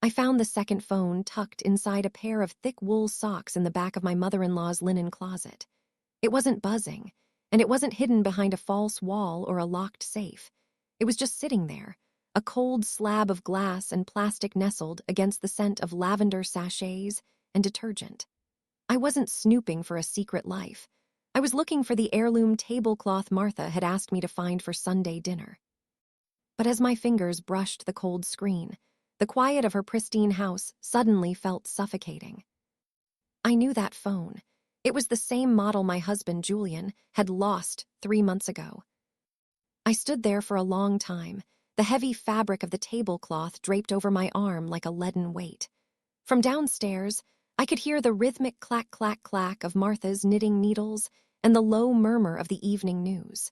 I found the second phone tucked inside a pair of thick wool socks in the back of my mother-in-law's linen closet. It wasn't buzzing, and it wasn't hidden behind a false wall or a locked safe. It was just sitting there, a cold slab of glass and plastic nestled against the scent of lavender sachets and detergent. I wasn't snooping for a secret life. I was looking for the heirloom tablecloth Martha had asked me to find for Sunday dinner. But as my fingers brushed the cold screen, the quiet of her pristine house suddenly felt suffocating. I knew that phone. It was the same model my husband, Julian, had lost 3 months ago. I stood there for a long time, the heavy fabric of the tablecloth draped over my arm like a leaden weight. From downstairs, I could hear the rhythmic clack-clack-clack of Martha's knitting needles and the low murmur of the evening news.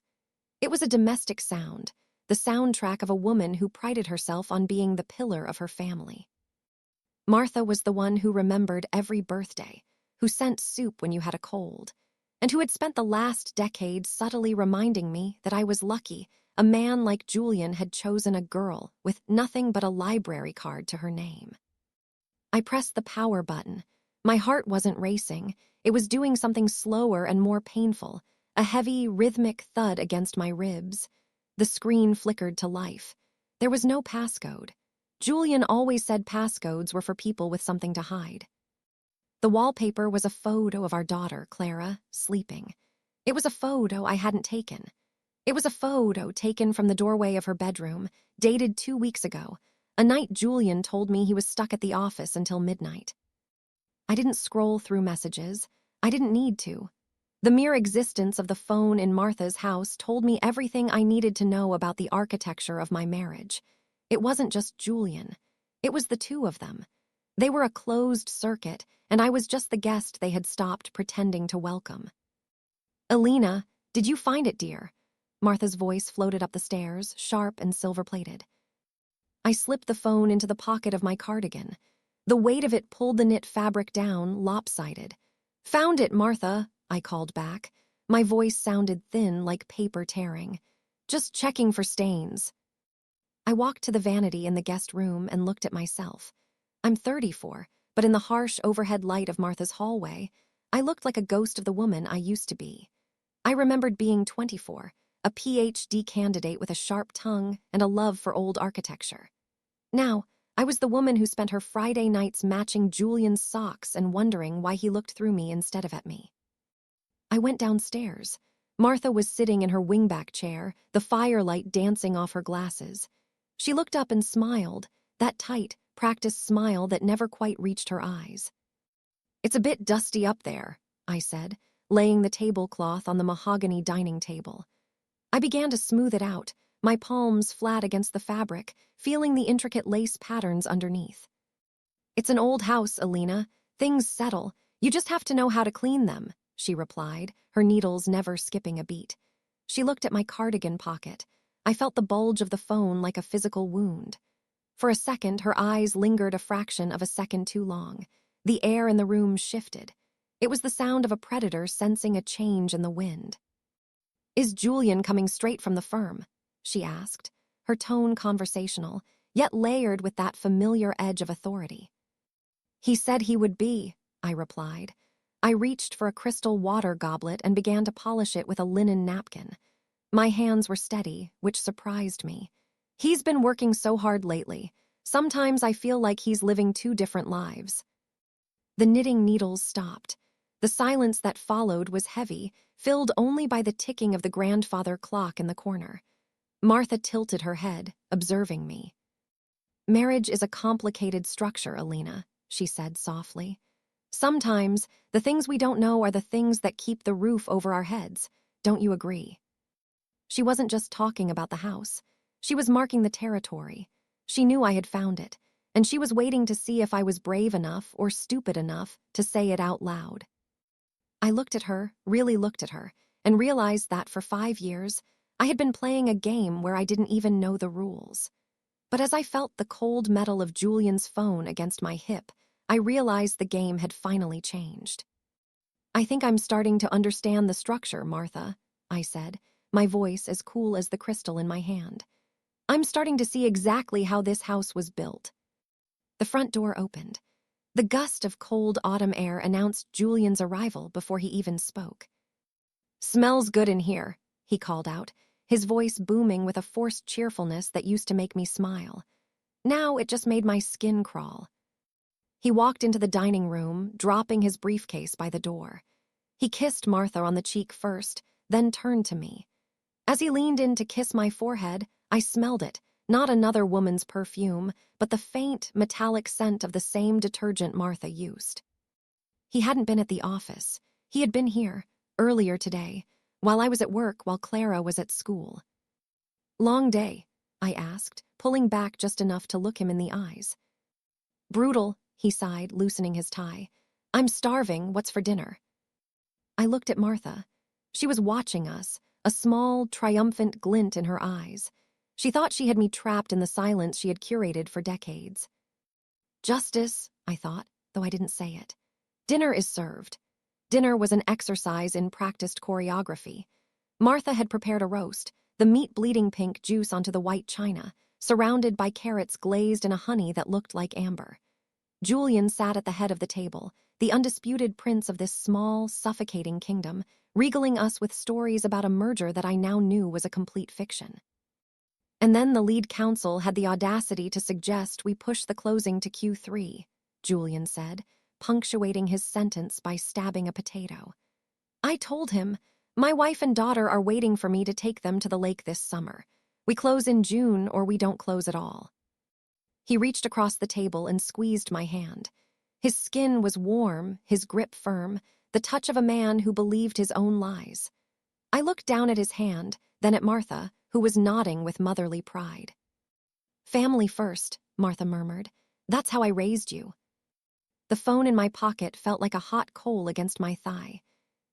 It was a domestic sound, the soundtrack of a woman who prided herself on being the pillar of her family. Martha was the one who remembered every birthday, who sent soup when you had a cold, and who had spent the last decade subtly reminding me that I was lucky a man like Julian had chosen a girl with nothing but a library card to her name. I pressed the power button. My heart wasn't racing. It was doing something slower and more painful, a heavy, rhythmic thud against my ribs. The screen flickered to life. There was no passcode. Julian always said passcodes were for people with something to hide. The wallpaper was a photo of our daughter, Clara, sleeping. It was a photo I hadn't taken. It was a photo taken from the doorway of her bedroom, dated 2 weeks ago, a night Julian told me he was stuck at the office until midnight. I didn't scroll through messages. I didn't need to. The mere existence of the phone in Martha's house told me everything I needed to know about the architecture of my marriage. It wasn't just Julian. It was the two of them. They were a closed circuit, and I was just the guest they had stopped pretending to welcome. "Alina, did you find it, dear?" Martha's voice floated up the stairs, sharp and silver-plated. I slipped the phone into the pocket of my cardigan. The weight of it pulled the knit fabric down, lopsided. "Found it, Martha," I called back. My voice sounded thin, like paper tearing. "Just checking for stains." I walked to the vanity in the guest room and looked at myself. I'm 34, but in the harsh overhead light of Martha's hallway, I looked like a ghost of the woman I used to be. I remembered being 24, a PhD candidate with a sharp tongue and a love for old architecture. Now, I was the woman who spent her Friday nights matching Julian's socks and wondering why he looked through me instead of at me. I went downstairs. Martha was sitting in her wingback chair, the firelight dancing off her glasses. She looked up and smiled, that tight, practiced smile that never quite reached her eyes. "It's a bit dusty up there," I said, laying the tablecloth on the mahogany dining table. I began to smooth it out, my palms flat against the fabric, feeling the intricate lace patterns underneath. "It's an old house, Alina. Things settle. You just have to know how to clean them," she replied, her needles never skipping a beat. She looked at my cardigan pocket. I felt the bulge of the phone like a physical wound. For a second, her eyes lingered a fraction of a second too long. The air in the room shifted. It was the sound of a predator sensing a change in the wind. "Is Julian coming straight from the firm?" she asked, her tone conversational, yet layered with that familiar edge of authority. "He said he would be," I replied. I reached for a crystal water goblet and began to polish it with a linen napkin. My hands were steady, which surprised me. "He's been working so hard lately. Sometimes I feel like he's living 2 different lives." The knitting needles stopped. The silence that followed was heavy, filled only by the ticking of the grandfather clock in the corner. Martha tilted her head, observing me. "Marriage is a complicated structure, Alina," she said softly. "Sometimes, the things we don't know are the things that keep the roof over our heads. Don't you agree?" She wasn't just talking about the house. She was marking the territory. She knew I had found it, and she was waiting to see if I was brave enough or stupid enough to say it out loud. I looked at her, really looked at her, and realized that for 5 years, I had been playing a game where I didn't even know the rules. But as I felt the cold metal of Julian's phone against my hip, I realized the game had finally changed. "I think I'm starting to understand the structure, Martha," I said, my voice as cool as the crystal in my hand. "I'm starting to see exactly how this house was built." The front door opened. The gust of cold autumn air announced Julian's arrival before he even spoke. "Smells good in here," he called out, his voice booming with a forced cheerfulness that used to make me smile. Now it just made my skin crawl. He walked into the dining room, dropping his briefcase by the door. He kissed Martha on the cheek first, then turned to me. As he leaned in to kiss my forehead, I smelled it, not another woman's perfume, but the faint, metallic scent of the same detergent Martha used. He hadn't been at the office. He had been here, earlier today, while I was at work while Clara was at school. "Long day?" I asked, pulling back just enough to look him in the eyes. "Brutal," he sighed, loosening his tie. "I'm starving. What's for dinner?" I looked at Martha. She was watching us, a small, triumphant glint in her eyes. She thought she had me trapped in the silence she had curated for decades. "Justice," I thought, though I didn't say it. "Dinner is served." Dinner was an exercise in practiced choreography. Martha had prepared a roast, the meat bleeding pink juice onto the white china, surrounded by carrots glazed in a honey that looked like amber. Julian sat at the head of the table, the undisputed prince of this small, suffocating kingdom, regaling us with stories about a merger that I now knew was a complete fiction. "And then the lead counsel had the audacity to suggest we push the closing to Q3, Julian said, punctuating his sentence by stabbing a potato. "I told him, my wife and daughter are waiting for me to take them to the lake this summer. We close in June or we don't close at all." He reached across the table and squeezed my hand. His skin was warm, his grip firm, the touch of a man who believed his own lies. I looked down at his hand, then at Martha, who was nodding with motherly pride. "Family first," Martha murmured. "That's how I raised you." The phone in my pocket felt like a hot coal against my thigh.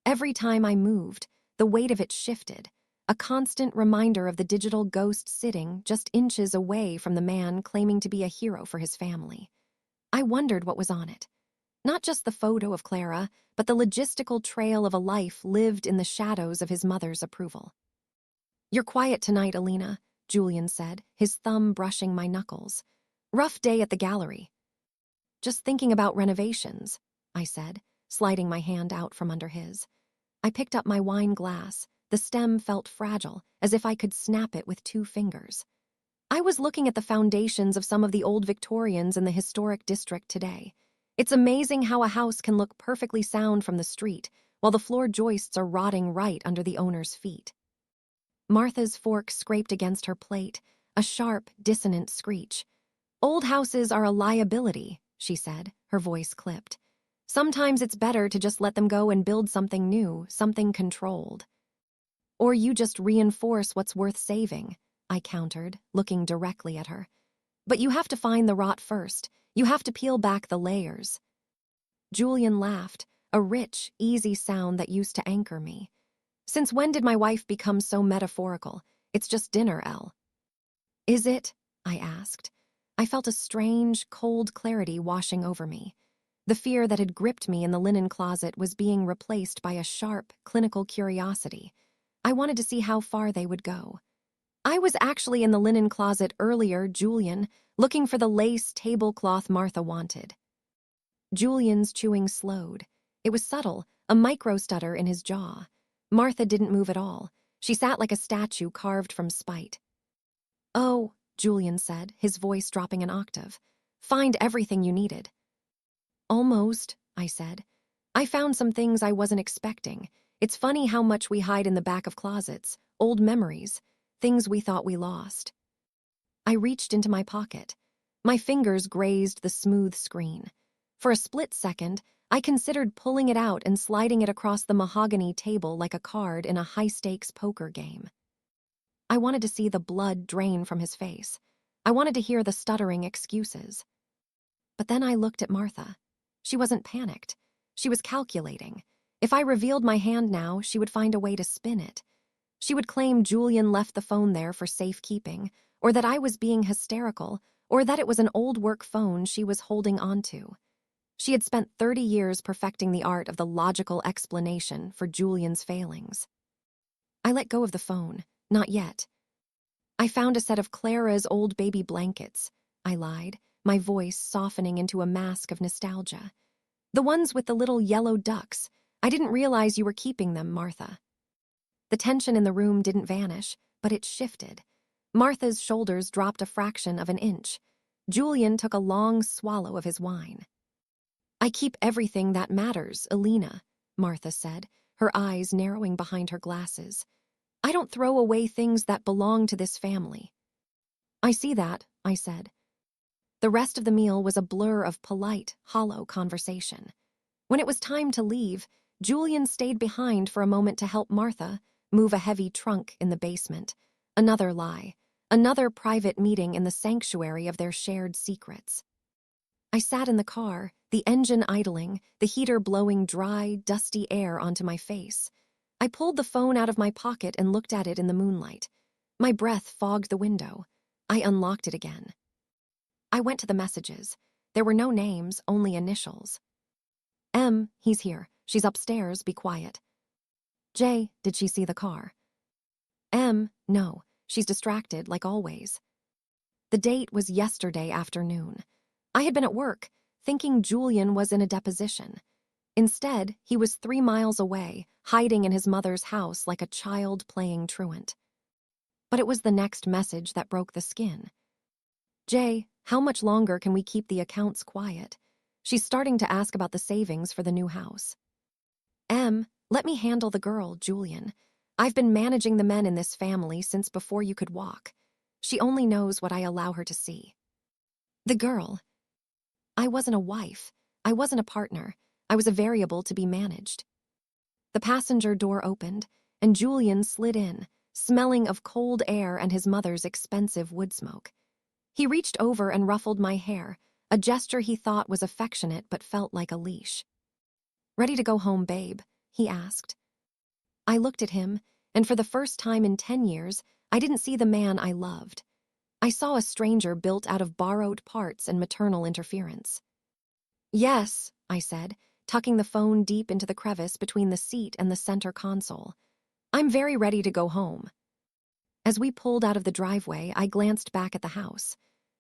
Every time I moved, the weight of it shifted, a constant reminder of the digital ghost sitting just inches away from the man claiming to be a hero for his family. I wondered what was on it. Not just the photo of Clara, but the logistical trail of a life lived in the shadows of his mother's approval. "You're quiet tonight, Alina," Julian said, his thumb brushing my knuckles. "Rough day at the gallery." "Just thinking about renovations," I said, sliding my hand out from under his. I picked up my wine glass. The stem felt fragile, as if I could snap it with 2 fingers. I was looking at the foundations of some of the old Victorians in the historic district today. It's amazing how a house can look perfectly sound from the street, while the floor joists are rotting right under the owner's feet. Martha's fork scraped against her plate, a sharp, dissonant screech. "Old houses are a liability," she said, her voice clipped. "Sometimes it's better to just let them go and build something new, something controlled." "Or you just reinforce what's worth saving," I countered, looking directly at her. "But you have to find the rot first. You have to peel back the layers." Julian laughed, a rich, easy sound that used to anchor me. "Since when did my wife become so metaphorical? It's just dinner, Elle." "Is it?" I asked. I felt a strange, cold clarity washing over me. The fear that had gripped me in the linen closet was being replaced by a sharp, clinical curiosity. I wanted to see how far they would go. "I was actually in the linen closet earlier, Julian, looking for the lace tablecloth Martha wanted." Julian's chewing slowed. It was subtle, a micro-stutter in his jaw. Martha didn't move at all. She sat like a statue carved from spite. "Oh," Julian said, his voice dropping an octave. "Find everything you needed." "Almost," I said. "I found some things I wasn't expecting. It's funny how much we hide in the back of closets, old memories, things we thought we lost." I reached into my pocket. My fingers grazed the smooth screen. For a split second, I considered pulling it out and sliding it across the mahogany table like a card in a high-stakes poker game. I wanted to see the blood drain from his face. I wanted to hear the stuttering excuses. But then I looked at Martha. She wasn't panicked. She was calculating. If I revealed my hand now, she would find a way to spin it. She would claim Julian left the phone there for safekeeping, or that I was being hysterical, or that it was an old work phone she was holding onto. She had spent 30 years perfecting the art of the logical explanation for Julian's failings. I let go of the phone. Not yet. "I found a set of Clara's old baby blankets," I lied, my voice softening into a mask of nostalgia. "The ones with the little yellow ducks. I didn't realize you were keeping them, Martha." The tension in the room didn't vanish, but it shifted. Martha's shoulders dropped a fraction of an inch. Julian took a long swallow of his wine. "I keep everything that matters, Alina," Martha said, her eyes narrowing behind her glasses. "I don't throw away things that belong to this family." "I see that," I said. The rest of the meal was a blur of polite, hollow conversation. When it was time to leave, Julian stayed behind for a moment to help Martha move a heavy trunk in the basement. Another lie, another private meeting in the sanctuary of their shared secrets. I sat in the car, the engine idling, the heater blowing dry, dusty air onto my face. I pulled the phone out of my pocket and looked at it in the moonlight. My breath fogged the window. I unlocked it again. I went to the messages. There were no names, only initials. "M, he's here. She's upstairs, be quiet." "J, did she see the car?" "M, no. She's distracted, like always." The date was yesterday afternoon. I had been at work, thinking Julian was in a deposition. Instead, he was 3 miles away, hiding in his mother's house like a child playing truant. But it was the next message that broke the skin. "Jay, how much longer can we keep the accounts quiet? She's starting to ask about the savings for the new house." "M, let me handle the girl, Julian. I've been managing the men in this family since before you could walk. She only knows what I allow her to see." "The girl." I wasn't a wife. I wasn't a partner. I was a variable to be managed. The passenger door opened, and Julian slid in, smelling of cold air and his mother's expensive wood smoke. He reached over and ruffled my hair, a gesture he thought was affectionate but felt like a leash. "Ready to go home, babe?" he asked. I looked at him, and for the first time in 10 years, I didn't see the man I loved. I saw a stranger built out of borrowed parts and maternal interference. "Yes," I said, tucking the phone deep into the crevice between the seat and the center console. "I'm very ready to go home." As we pulled out of the driveway, I glanced back at the house.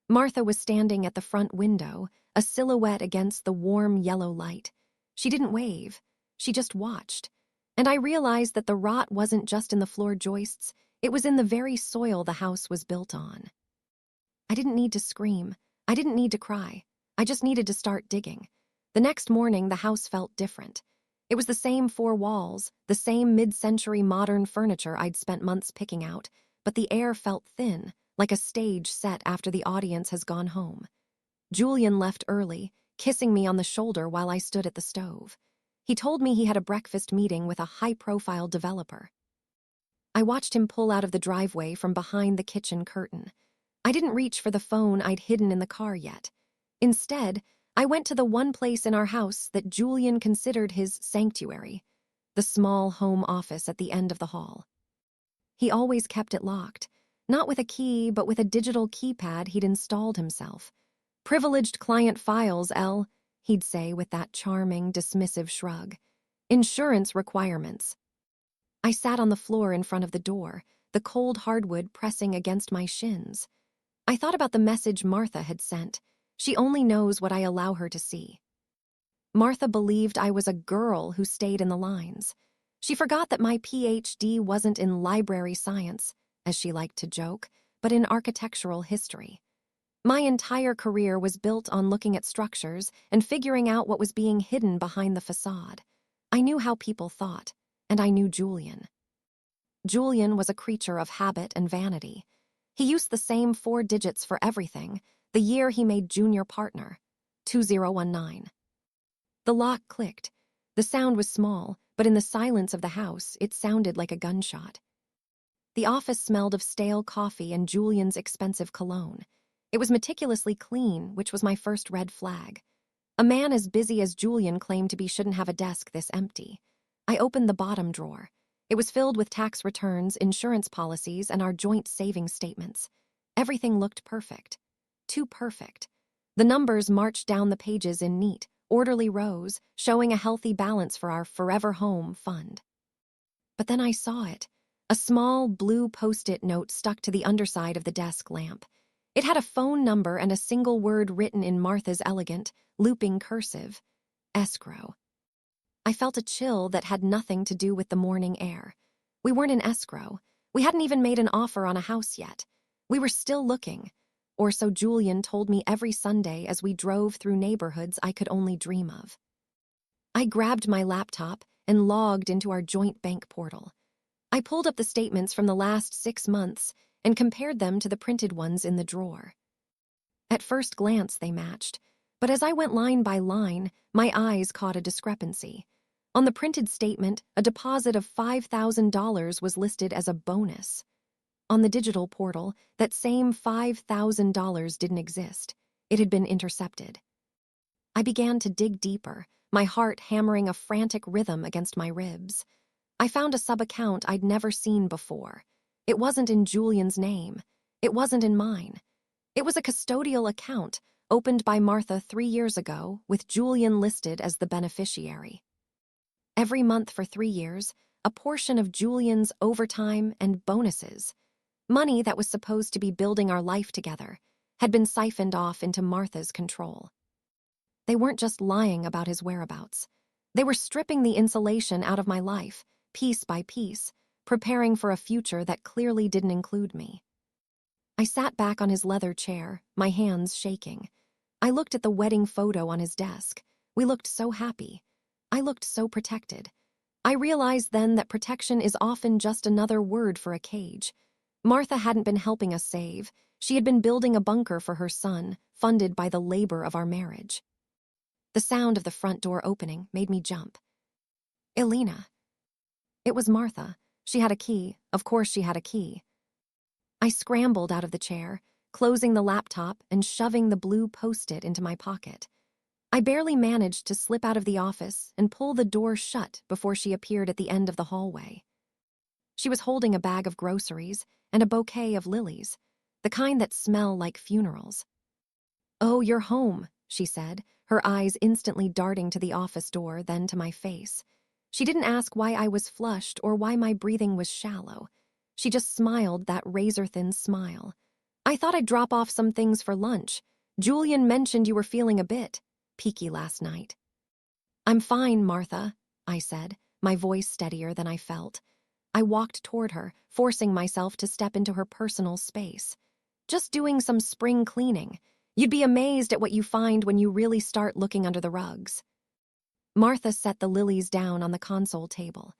Martha was standing at the front window, a silhouette against the warm yellow light. She didn't wave. She just watched. And I realized that the rot wasn't just in the floor joists, it was in the very soil the house was built on. I didn't need to scream. I didn't need to cry. I just needed to start digging. The next morning, the house felt different. It was the same 4 walls, the same mid-century modern furniture I'd spent months picking out, but the air felt thin, like a stage set after the audience has gone home. Julian left early, kissing me on the shoulder while I stood at the stove. He told me he had a breakfast meeting with a high-profile developer. I watched him pull out of the driveway from behind the kitchen curtain. I didn't reach for the phone I'd hidden in the car yet. Instead, I went to the one place in our house that Julian considered his sanctuary, the small home office at the end of the hall. He always kept it locked, not with a key, but with a digital keypad he'd installed himself. "Privileged client files, L," he'd say with that charming, dismissive shrug. "Insurance requirements." I sat on the floor in front of the door, the cold hardwood pressing against my shins. I thought about the message Martha had sent. She only knows what I allow her to see. Martha believed I was a girl who stayed in the lines. She forgot that my PhD wasn't in library science, as she liked to joke, but in architectural history. My entire career was built on looking at structures and figuring out what was being hidden behind the facade. I knew how people thought, and I knew Julian. Julian was a creature of habit and vanity. He used the same 4 digits for everything, the year he made junior partner, 2019. The lock clicked. The sound was small, but in the silence of the house, it sounded like a gunshot. The office smelled of stale coffee and Julian's expensive cologne. It was meticulously clean, which was my first red flag. A man as busy as Julian claimed to be shouldn't have a desk this empty. I opened the bottom drawer. It was filled with tax returns, insurance policies, and our joint savings statements. Everything looked perfect. Too perfect. The numbers marched down the pages in neat, orderly rows, showing a healthy balance for our Forever Home fund. But then I saw it. A small blue Post-it note stuck to the underside of the desk lamp. It had a phone number and a single word written in Martha's elegant, looping cursive: escrow. I felt a chill that had nothing to do with the morning air. We weren't in escrow. We hadn't even made an offer on a house yet. We were still looking, or so Julian told me every Sunday as we drove through neighborhoods I could only dream of. I grabbed my laptop and logged into our joint bank portal. I pulled up the statements from the last 6 months and compared them to the printed ones in the drawer. At first glance, they matched, but as I went line by line, my eyes caught a discrepancy. On the printed statement, a deposit of $5,000 was listed as a bonus. On the digital portal, that same $5,000 didn't exist. It had been intercepted. I began to dig deeper, my heart hammering a frantic rhythm against my ribs. I found a sub-account I'd never seen before. It wasn't in Julian's name. It wasn't in mine. It was a custodial account opened by Martha 3 years ago with Julian listed as the beneficiary. Every month for 3 years, a portion of Julian's overtime and bonuses, money that was supposed to be building our life together, had been siphoned off into Martha's control. They weren't just lying about his whereabouts. They were stripping the insulation out of my life, piece by piece, preparing for a future that clearly didn't include me. I sat back on his leather chair, my hands shaking. I looked at the wedding photo on his desk. We looked so happy. I looked so protected. I realized then that protection is often just another word for a cage. Martha hadn't been helping us save. She had been building a bunker for her son, funded by the labor of our marriage. The sound of the front door opening made me jump. Elena. It was Martha. She had a key. Of course she had a key. I scrambled out of the chair, closing the laptop and shoving the blue Post-it into my pocket. I barely managed to slip out of the office and pull the door shut before she appeared at the end of the hallway. She was holding a bag of groceries and a bouquet of lilies, the kind that smell like funerals. "Oh, you're home," she said, her eyes instantly darting to the office door, then to my face. She didn't ask why I was flushed or why my breathing was shallow. She just smiled that razor-thin smile. "I thought I'd drop off some things for lunch. Julian mentioned you were feeling a bit peaky last night." "I'm fine, Martha," I said, my voice steadier than I felt. I walked toward her, forcing myself to step into her personal space. "Just doing some spring cleaning. You'd be amazed at what you find when you really start looking under the rugs." Martha set the lilies down on the console table.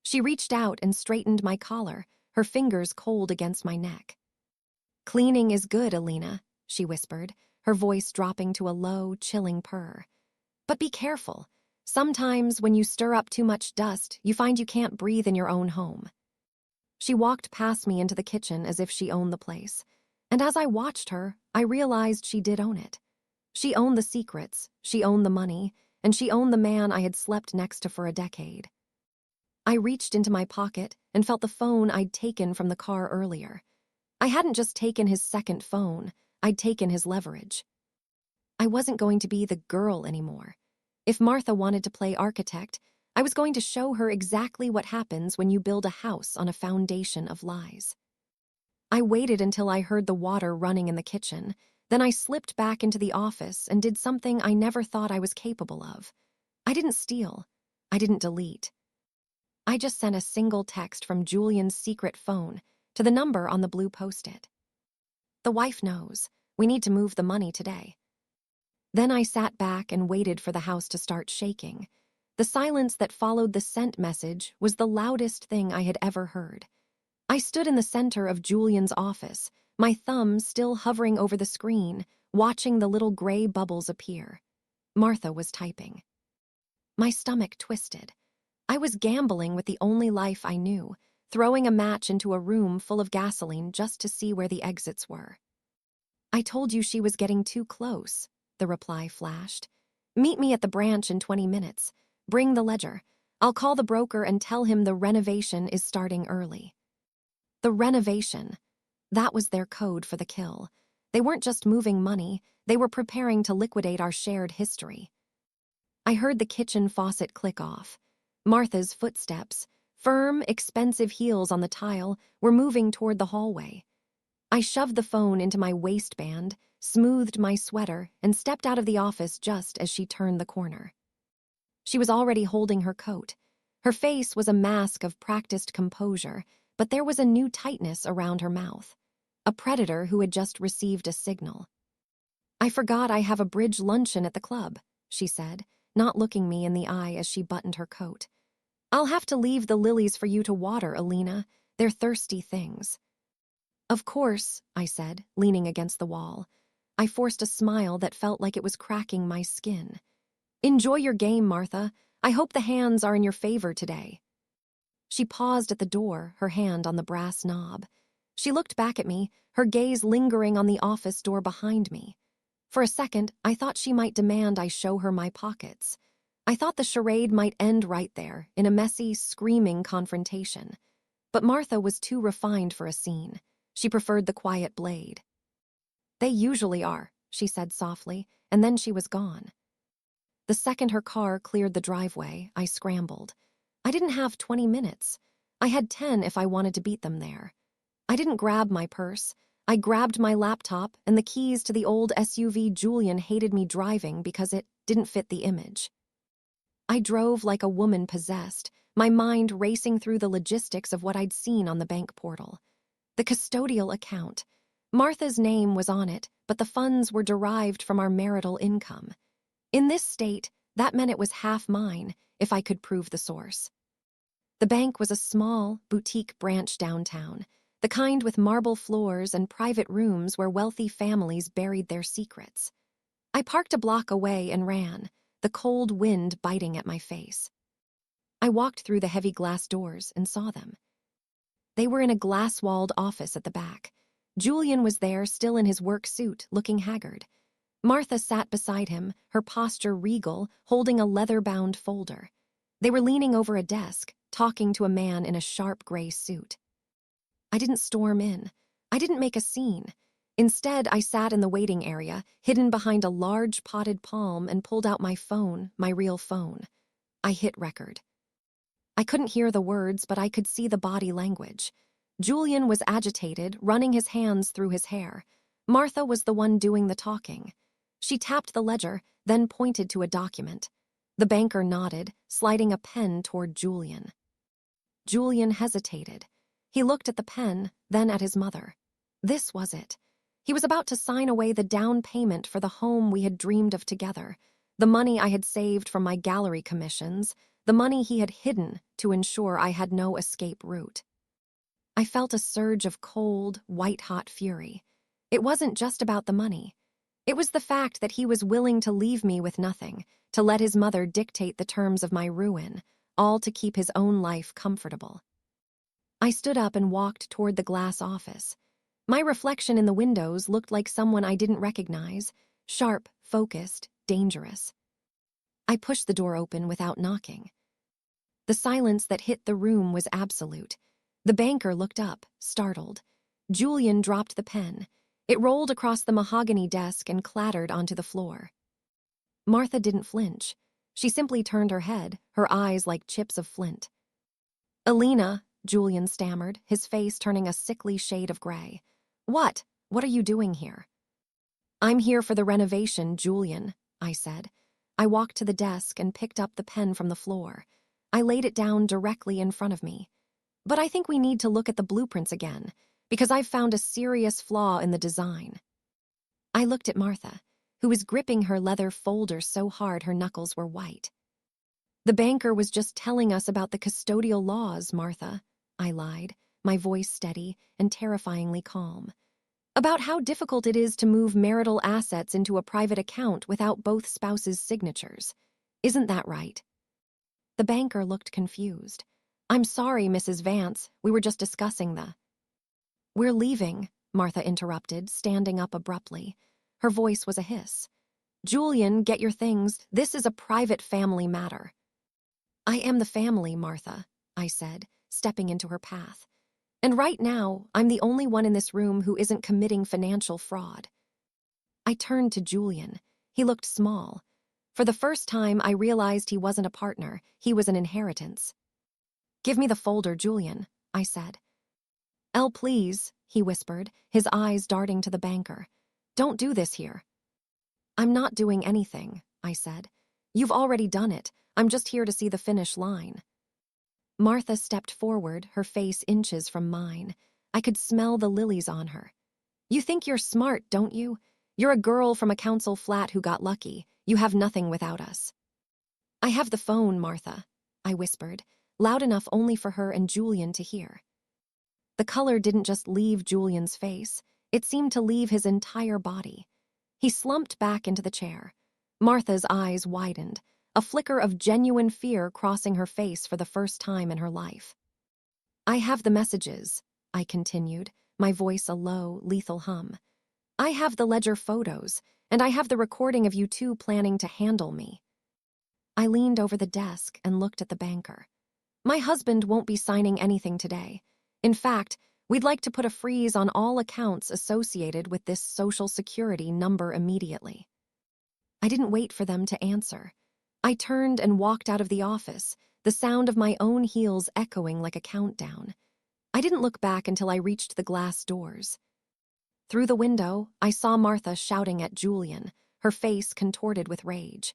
She reached out and straightened my collar, her fingers cold against my neck. "Cleaning is good, Elena," she whispered, her voice dropping to a low, chilling purr. "But be careful. Sometimes when you stir up too much dust, you find you can't breathe in your own home." She walked past me into the kitchen as if she owned the place. And as I watched her, I realized she did own it. She owned the secrets, she owned the money, and she owned the man I had slept next to for a decade. I reached into my pocket and felt the phone I'd taken from the car earlier. I hadn't just taken his second phone, I'd taken his leverage. I wasn't going to be the girl anymore. If Martha wanted to play architect, I was going to show her exactly what happens when you build a house on a foundation of lies. I waited until I heard the water running in the kitchen. Then I slipped back into the office and did something I never thought I was capable of. I didn't steal. I didn't delete. I just sent a single text from Julian's secret phone to the number on the blue Post-it. "The wife knows. We need to move the money today." Then I sat back and waited for the house to start shaking. The silence that followed the sent message was the loudest thing I had ever heard. I stood in the center of Julian's office, my thumb still hovering over the screen, watching the little gray bubbles appear. Martha was typing. My stomach twisted. I was gambling with the only life I knew, throwing a match into a room full of gasoline just to see where the exits were. "I told you she was getting too close," the reply flashed. "Meet me at the branch in 20 minutes. Bring the ledger. I'll call the broker and tell him the renovation is starting early." The renovation. That was their code for the kill. They weren't just moving money, they were preparing to liquidate our shared history. I heard the kitchen faucet click off. Martha's footsteps, firm, expensive heels on the tile, were moving toward the hallway. I shoved the phone into my waistband, smoothed my sweater, and stepped out of the office just as she turned the corner. She was already holding her coat. Her face was a mask of practiced composure, but there was a new tightness around her mouth. A predator who had just received a signal. "I forgot I have a bridge luncheon at the club," she said, not looking me in the eye as she buttoned her coat. "I'll have to leave the lilies for you to water, Alina. They're thirsty things." "Of course," I said, leaning against the wall. I forced a smile that felt like it was cracking my skin. "Enjoy your game, Martha. I hope the hands are in your favor today." She paused at the door, her hand on the brass knob. She looked back at me, her gaze lingering on the office door behind me. For a second, I thought she might demand I show her my pockets. I thought the charade might end right there, in a messy, screaming confrontation. But Martha was too refined for a scene. She preferred the quiet blade. "They usually are," she said softly, and then she was gone. The second her car cleared the driveway, I scrambled. I didn't have 20 minutes. I had 10 if I wanted to beat them there. I didn't grab my purse. I grabbed my laptop and the keys to the old SUV Julian hated me driving because it didn't fit the image. I drove like a woman possessed, my mind racing through the logistics of what I'd seen on the bank portal. The custodial account. Martha's name was on it, but the funds were derived from our marital income. In this state, that meant it was half mine, if I could prove the source. The bank was a small, boutique branch downtown, the kind with marble floors and private rooms where wealthy families buried their secrets. I parked a block away and ran, the cold wind biting at my face. I walked through the heavy glass doors and saw them. They were in a glass-walled office at the back. Julian was there, still in his work suit, looking haggard. Martha sat beside him, her posture regal, holding a leather-bound folder. They were leaning over a desk, talking to a man in a sharp gray suit. I didn't storm in. I didn't make a scene. Instead, I sat in the waiting area, hidden behind a large potted palm, and pulled out my phone, my real phone. I hit record. I couldn't hear the words, but I could see the body language. Julian was agitated, running his hands through his hair. Martha was the one doing the talking. She tapped the ledger, then pointed to a document. The banker nodded, sliding a pen toward Julian. Julian hesitated. He looked at the pen, then at his mother. This was it. He was about to sign away the down payment for the home we had dreamed of together, the money I had saved from my gallery commissions, the money he had hidden to ensure I had no escape route. I felt a surge of cold, white-hot fury. It wasn't just about the money. It was the fact that he was willing to leave me with nothing, to let his mother dictate the terms of my ruin, all to keep his own life comfortable. I stood up and walked toward the glass office. My reflection in the windows looked like someone I didn't recognize, sharp, focused, dangerous. I pushed the door open without knocking. The silence that hit the room was absolute. The banker looked up, startled. Julian dropped the pen. It rolled across the mahogany desk and clattered onto the floor. Martha didn't flinch. She simply turned her head, her eyes like chips of flint. "Alina," Julian stammered, his face turning a sickly shade of gray. "What? What are you doing here?" "I'm here for the renovation, Julian," I said. I walked to the desk and picked up the pen from the floor. I laid it down directly in front of me. "But I think we need to look at the blueprints again, because I've found a serious flaw in the design." I looked at Martha, who was gripping her leather folder so hard her knuckles were white. "The banker was just telling us about the custodial laws, Martha," I lied, my voice steady and terrifyingly calm. "About how difficult it is to move marital assets into a private account without both spouses' signatures. Isn't that right?" The banker looked confused. "I'm sorry, Mrs. Vance, we were just discussing the—" "We're leaving," Martha interrupted, standing up abruptly. Her voice was a hiss. "Julian, get your things. This is a private family matter." "I am the family, Martha," I said, stepping into her path. "And right now, I'm the only one in this room who isn't committing financial fraud." I turned to Julian. He looked small. For the first time, I realized he wasn't a partner. He was an inheritance. "Give me the folder, Julian," I said. "Elle, please," he whispered, his eyes darting to the banker. "Don't do this here." "I'm not doing anything," I said. "You've already done it. I'm just here to see the finish line." Martha stepped forward, her face inches from mine. I could smell the lilies on her. "You think you're smart, don't you? You're a girl from a council flat who got lucky. You have nothing without us." "I have the phone, Martha," I whispered, loud enough only for her and Julian to hear. The color didn't just leave Julian's face, it seemed to leave his entire body. He slumped back into the chair. Martha's eyes widened, a flicker of genuine fear crossing her face for the first time in her life. "I have the messages," I continued, my voice a low, lethal hum. "I have the ledger photos, and I have the recording of you two planning to handle me." I leaned over the desk and looked at the banker. "My husband won't be signing anything today. In fact, we'd like to put a freeze on all accounts associated with this Social Security number immediately." I didn't wait for them to answer. I turned and walked out of the office, the sound of my own heels echoing like a countdown. I didn't look back until I reached the glass doors. Through the window, I saw Martha shouting at Julian, her face contorted with rage.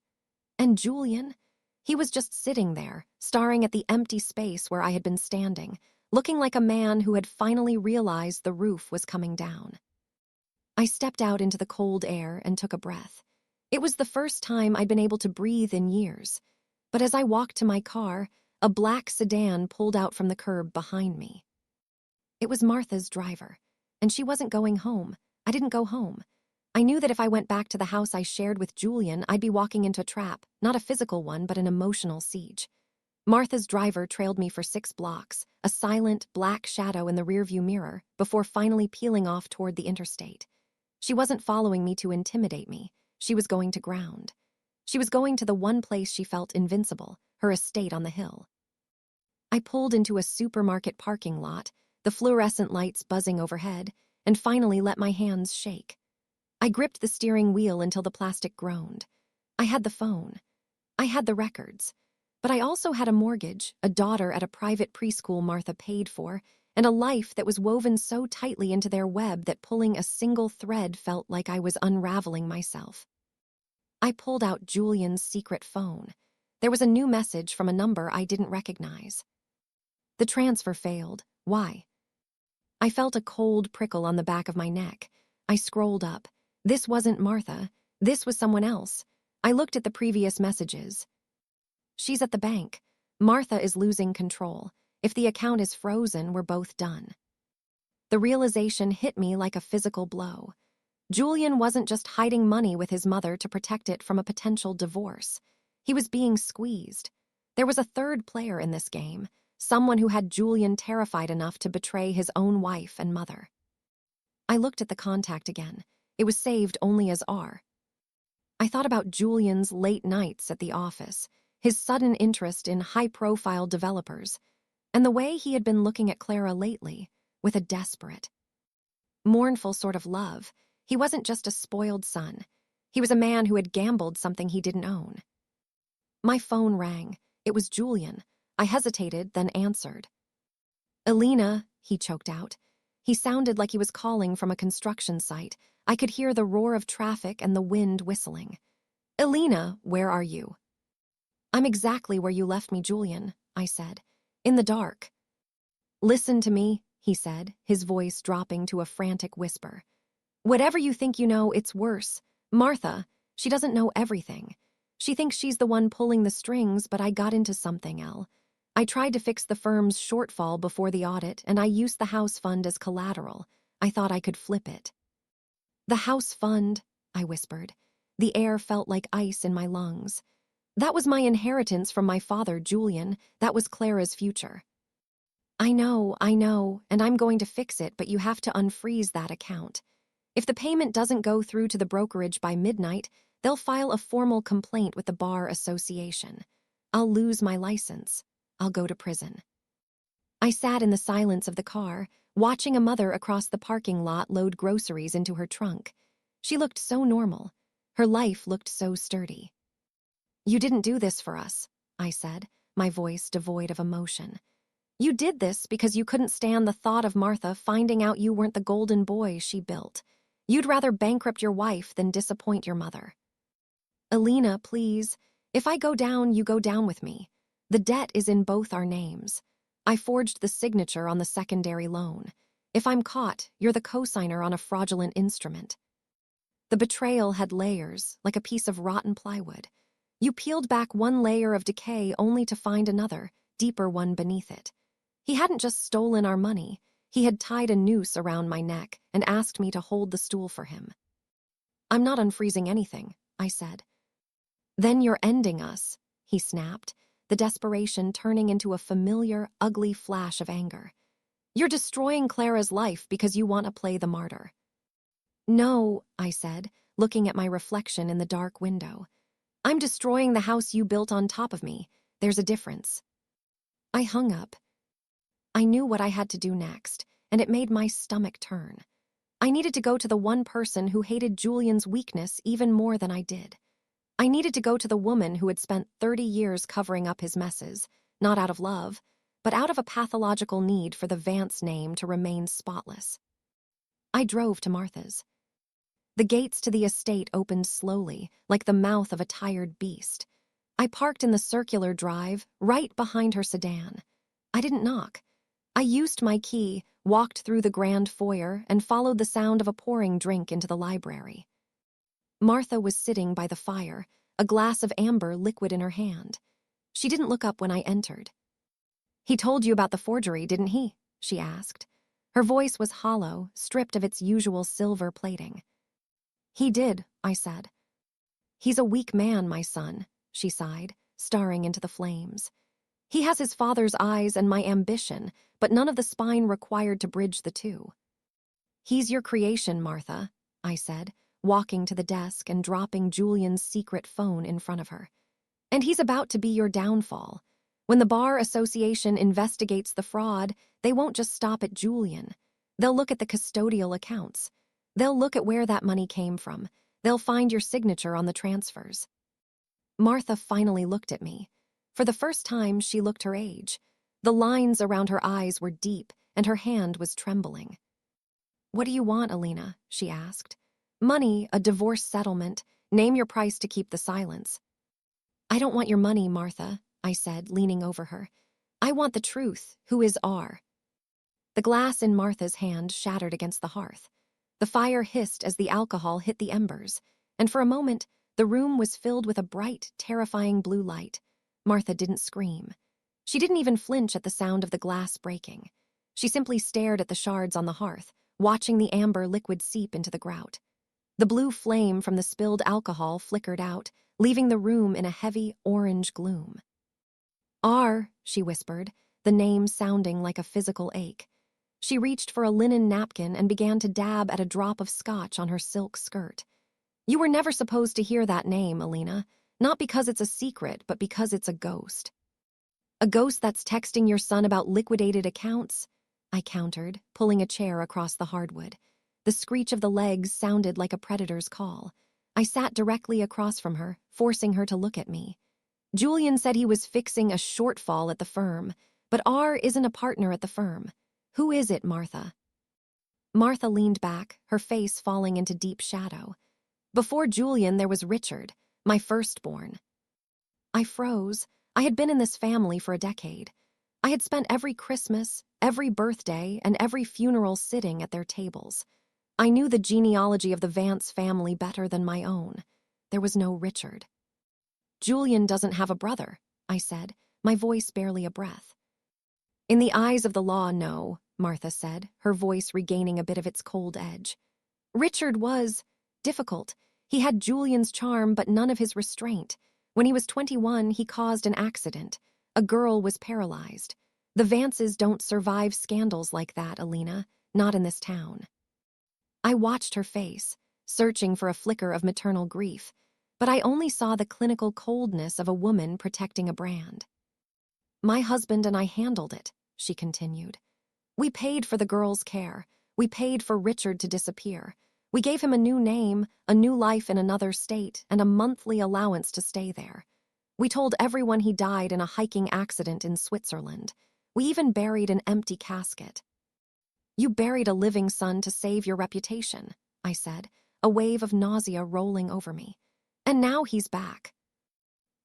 And Julian? He was just sitting there, staring at the empty space where I had been standing, looking like a man who had finally realized the roof was coming down. I stepped out into the cold air and took a breath. It was the first time I'd been able to breathe in years. But as I walked to my car, a black sedan pulled out from the curb behind me. It was Martha's driver, and she wasn't going home. I didn't go home. I knew that if I went back to the house I shared with Julian, I'd be walking into a trap, not a physical one, but an emotional siege. Martha's driver trailed me for 6 blocks, a silent, black shadow in the rearview mirror, before finally peeling off toward the interstate. She wasn't following me to intimidate me. She was going to ground. She was going to the one place she felt invincible, her estate on the hill. I pulled into a supermarket parking lot, the fluorescent lights buzzing overhead, and finally let my hands shake. I gripped the steering wheel until the plastic groaned. I had the phone. I had the records. But I also had a mortgage, a daughter at a private preschool Martha paid for, and a life that was woven so tightly into their web that pulling a single thread felt like I was unraveling myself. I pulled out Julian's secret phone. There was a new message from a number I didn't recognize. "The transfer failed. Why?" I felt a cold prickle on the back of my neck. I scrolled up. This wasn't Martha. This was someone else. I looked at the previous messages. "She's at the bank. Martha is losing control. If the account is frozen, we're both done." The realization hit me like a physical blow. Julian wasn't just hiding money with his mother to protect it from a potential divorce. He was being squeezed. There was a third player in this game, someone who had Julian terrified enough to betray his own wife and mother. I looked at the contact again. It was saved only as R. I thought about Julian's late nights at the office, his sudden interest in high-profile developers, and the way he had been looking at Clara lately, with a desperate, mournful sort of love. He wasn't just a spoiled son. He was a man who had gambled something he didn't own. My phone rang. It was Julian. I hesitated, then answered. "Elena," he choked out. He sounded like he was calling from a construction site. I could hear the roar of traffic and the wind whistling. "Elena, where are you?" "I'm exactly where you left me, Julian," I said. "In the dark." "Listen to me," he said, his voice dropping to a frantic whisper. "Whatever you think you know, it's worse. Martha, she doesn't know everything. She thinks she's the one pulling the strings, but I got into something, Elle. I tried to fix the firm's shortfall before the audit, and I used the house fund as collateral. I thought I could flip it." "The house fund," I whispered. The air felt like ice in my lungs. "That was my inheritance from my father, Julian. That was Clara's future." I know, and I'm going to fix it, but you have to unfreeze that account. If the payment doesn't go through to the brokerage by midnight, they'll file a formal complaint with the Bar Association. I'll lose my license. I'll go to prison." I sat in the silence of the car, watching a mother across the parking lot load groceries into her trunk. She looked so normal. Her life looked so sturdy. "You didn't do this for us," I said, my voice devoid of emotion. You did this because you couldn't stand the thought of Martha finding out you weren't the golden boy she built. You'd rather bankrupt your wife than disappoint your mother. Alina, please. If I go down, you go down with me. The debt is in both our names. I forged the signature on the secondary loan. If I'm caught, you're the cosigner on a fraudulent instrument. The betrayal had layers, like a piece of rotten plywood. You peeled back one layer of decay only to find another, deeper one beneath it. He hadn't just stolen our money. He had tied a noose around my neck and asked me to hold the stool for him. I'm not unfreezing anything, I said. Then you're ending us, he snapped, the desperation turning into a familiar, ugly flash of anger. You're destroying Clara's life because you want to play the martyr. No, I said, looking at my reflection in the dark window. I'm destroying the house you built on top of me. There's a difference. I hung up. I knew what I had to do next, and it made my stomach turn. I needed to go to the one person who hated Julian's weakness even more than I did. I needed to go to the woman who had spent 30 years covering up his messes, not out of love, but out of a pathological need for the Vance name to remain spotless. I drove to Martha's. The gates to the estate opened slowly, like the mouth of a tired beast. I parked in the circular drive, right behind her sedan. I didn't knock. I used my key, walked through the grand foyer, and followed the sound of a pouring drink into the library. Martha was sitting by the fire, a glass of amber liquid in her hand. She didn't look up when I entered. He told you about the forgery, didn't he? She asked. Her voice was hollow, stripped of its usual silver plating. He did, I said. He's a weak man, my son, she sighed, staring into the flames. He has his father's eyes and my ambition, but none of the spine required to bridge the two. He's your creation, Martha, I said, walking to the desk and dropping Julian's secret phone in front of her. And he's about to be your downfall. When the Bar Association investigates the fraud, they won't just stop at Julian. They'll look at the custodial accounts. They'll look at where that money came from. They'll find your signature on the transfers. Martha finally looked at me. For the first time, she looked her age. The lines around her eyes were deep, and her hand was trembling. What do you want, Alina? She asked. Money, a divorce settlement. Name your price to keep the silence. I don't want your money, Martha, I said, leaning over her. I want the truth. Who is R? The glass in Martha's hand shattered against the hearth. The fire hissed as the alcohol hit the embers, and for a moment, the room was filled with a bright, terrifying blue light. Martha didn't scream. She didn't even flinch at the sound of the glass breaking. She simply stared at the shards on the hearth, watching the amber liquid seep into the grout. The blue flame from the spilled alcohol flickered out, leaving the room in a heavy, orange gloom. R, she whispered, the name sounding like a physical ache. She reached for a linen napkin and began to dab at a drop of scotch on her silk skirt. You were never supposed to hear that name, Alina, not because it's a secret, but because it's a ghost. A ghost that's texting your son about liquidated accounts? I countered, pulling a chair across the hardwood. The screech of the legs sounded like a predator's call. I sat directly across from her, forcing her to look at me. Julian said he was fixing a shortfall at the firm, but R isn't a partner at the firm. Who is it, Martha? Martha leaned back, her face falling into deep shadow. Before Julian, there was Richard, my firstborn. I froze. I had been in this family for a decade. I had spent every Christmas, every birthday, and every funeral sitting at their tables. I knew the genealogy of the Vance family better than my own. There was no Richard. Julian doesn't have a brother, I said, my voice barely a breath. In the eyes of the law, no, Martha said, her voice regaining a bit of its cold edge. Richard was difficult. He had Julian's charm, but none of his restraint. When he was 21, he caused an accident. A girl was paralyzed. The Vances don't survive scandals like that, Alina, not in this town. I watched her face, searching for a flicker of maternal grief, but I only saw the clinical coldness of a woman protecting a brand. My husband and I handled it, she continued. We paid for the girl's care. We paid for Richard to disappear. We gave him a new name, a new life in another state, and a monthly allowance to stay there. We told everyone he died in a hiking accident in Switzerland. We even buried an empty casket. You buried a living son to save your reputation, I said, a wave of nausea rolling over me. And now he's back.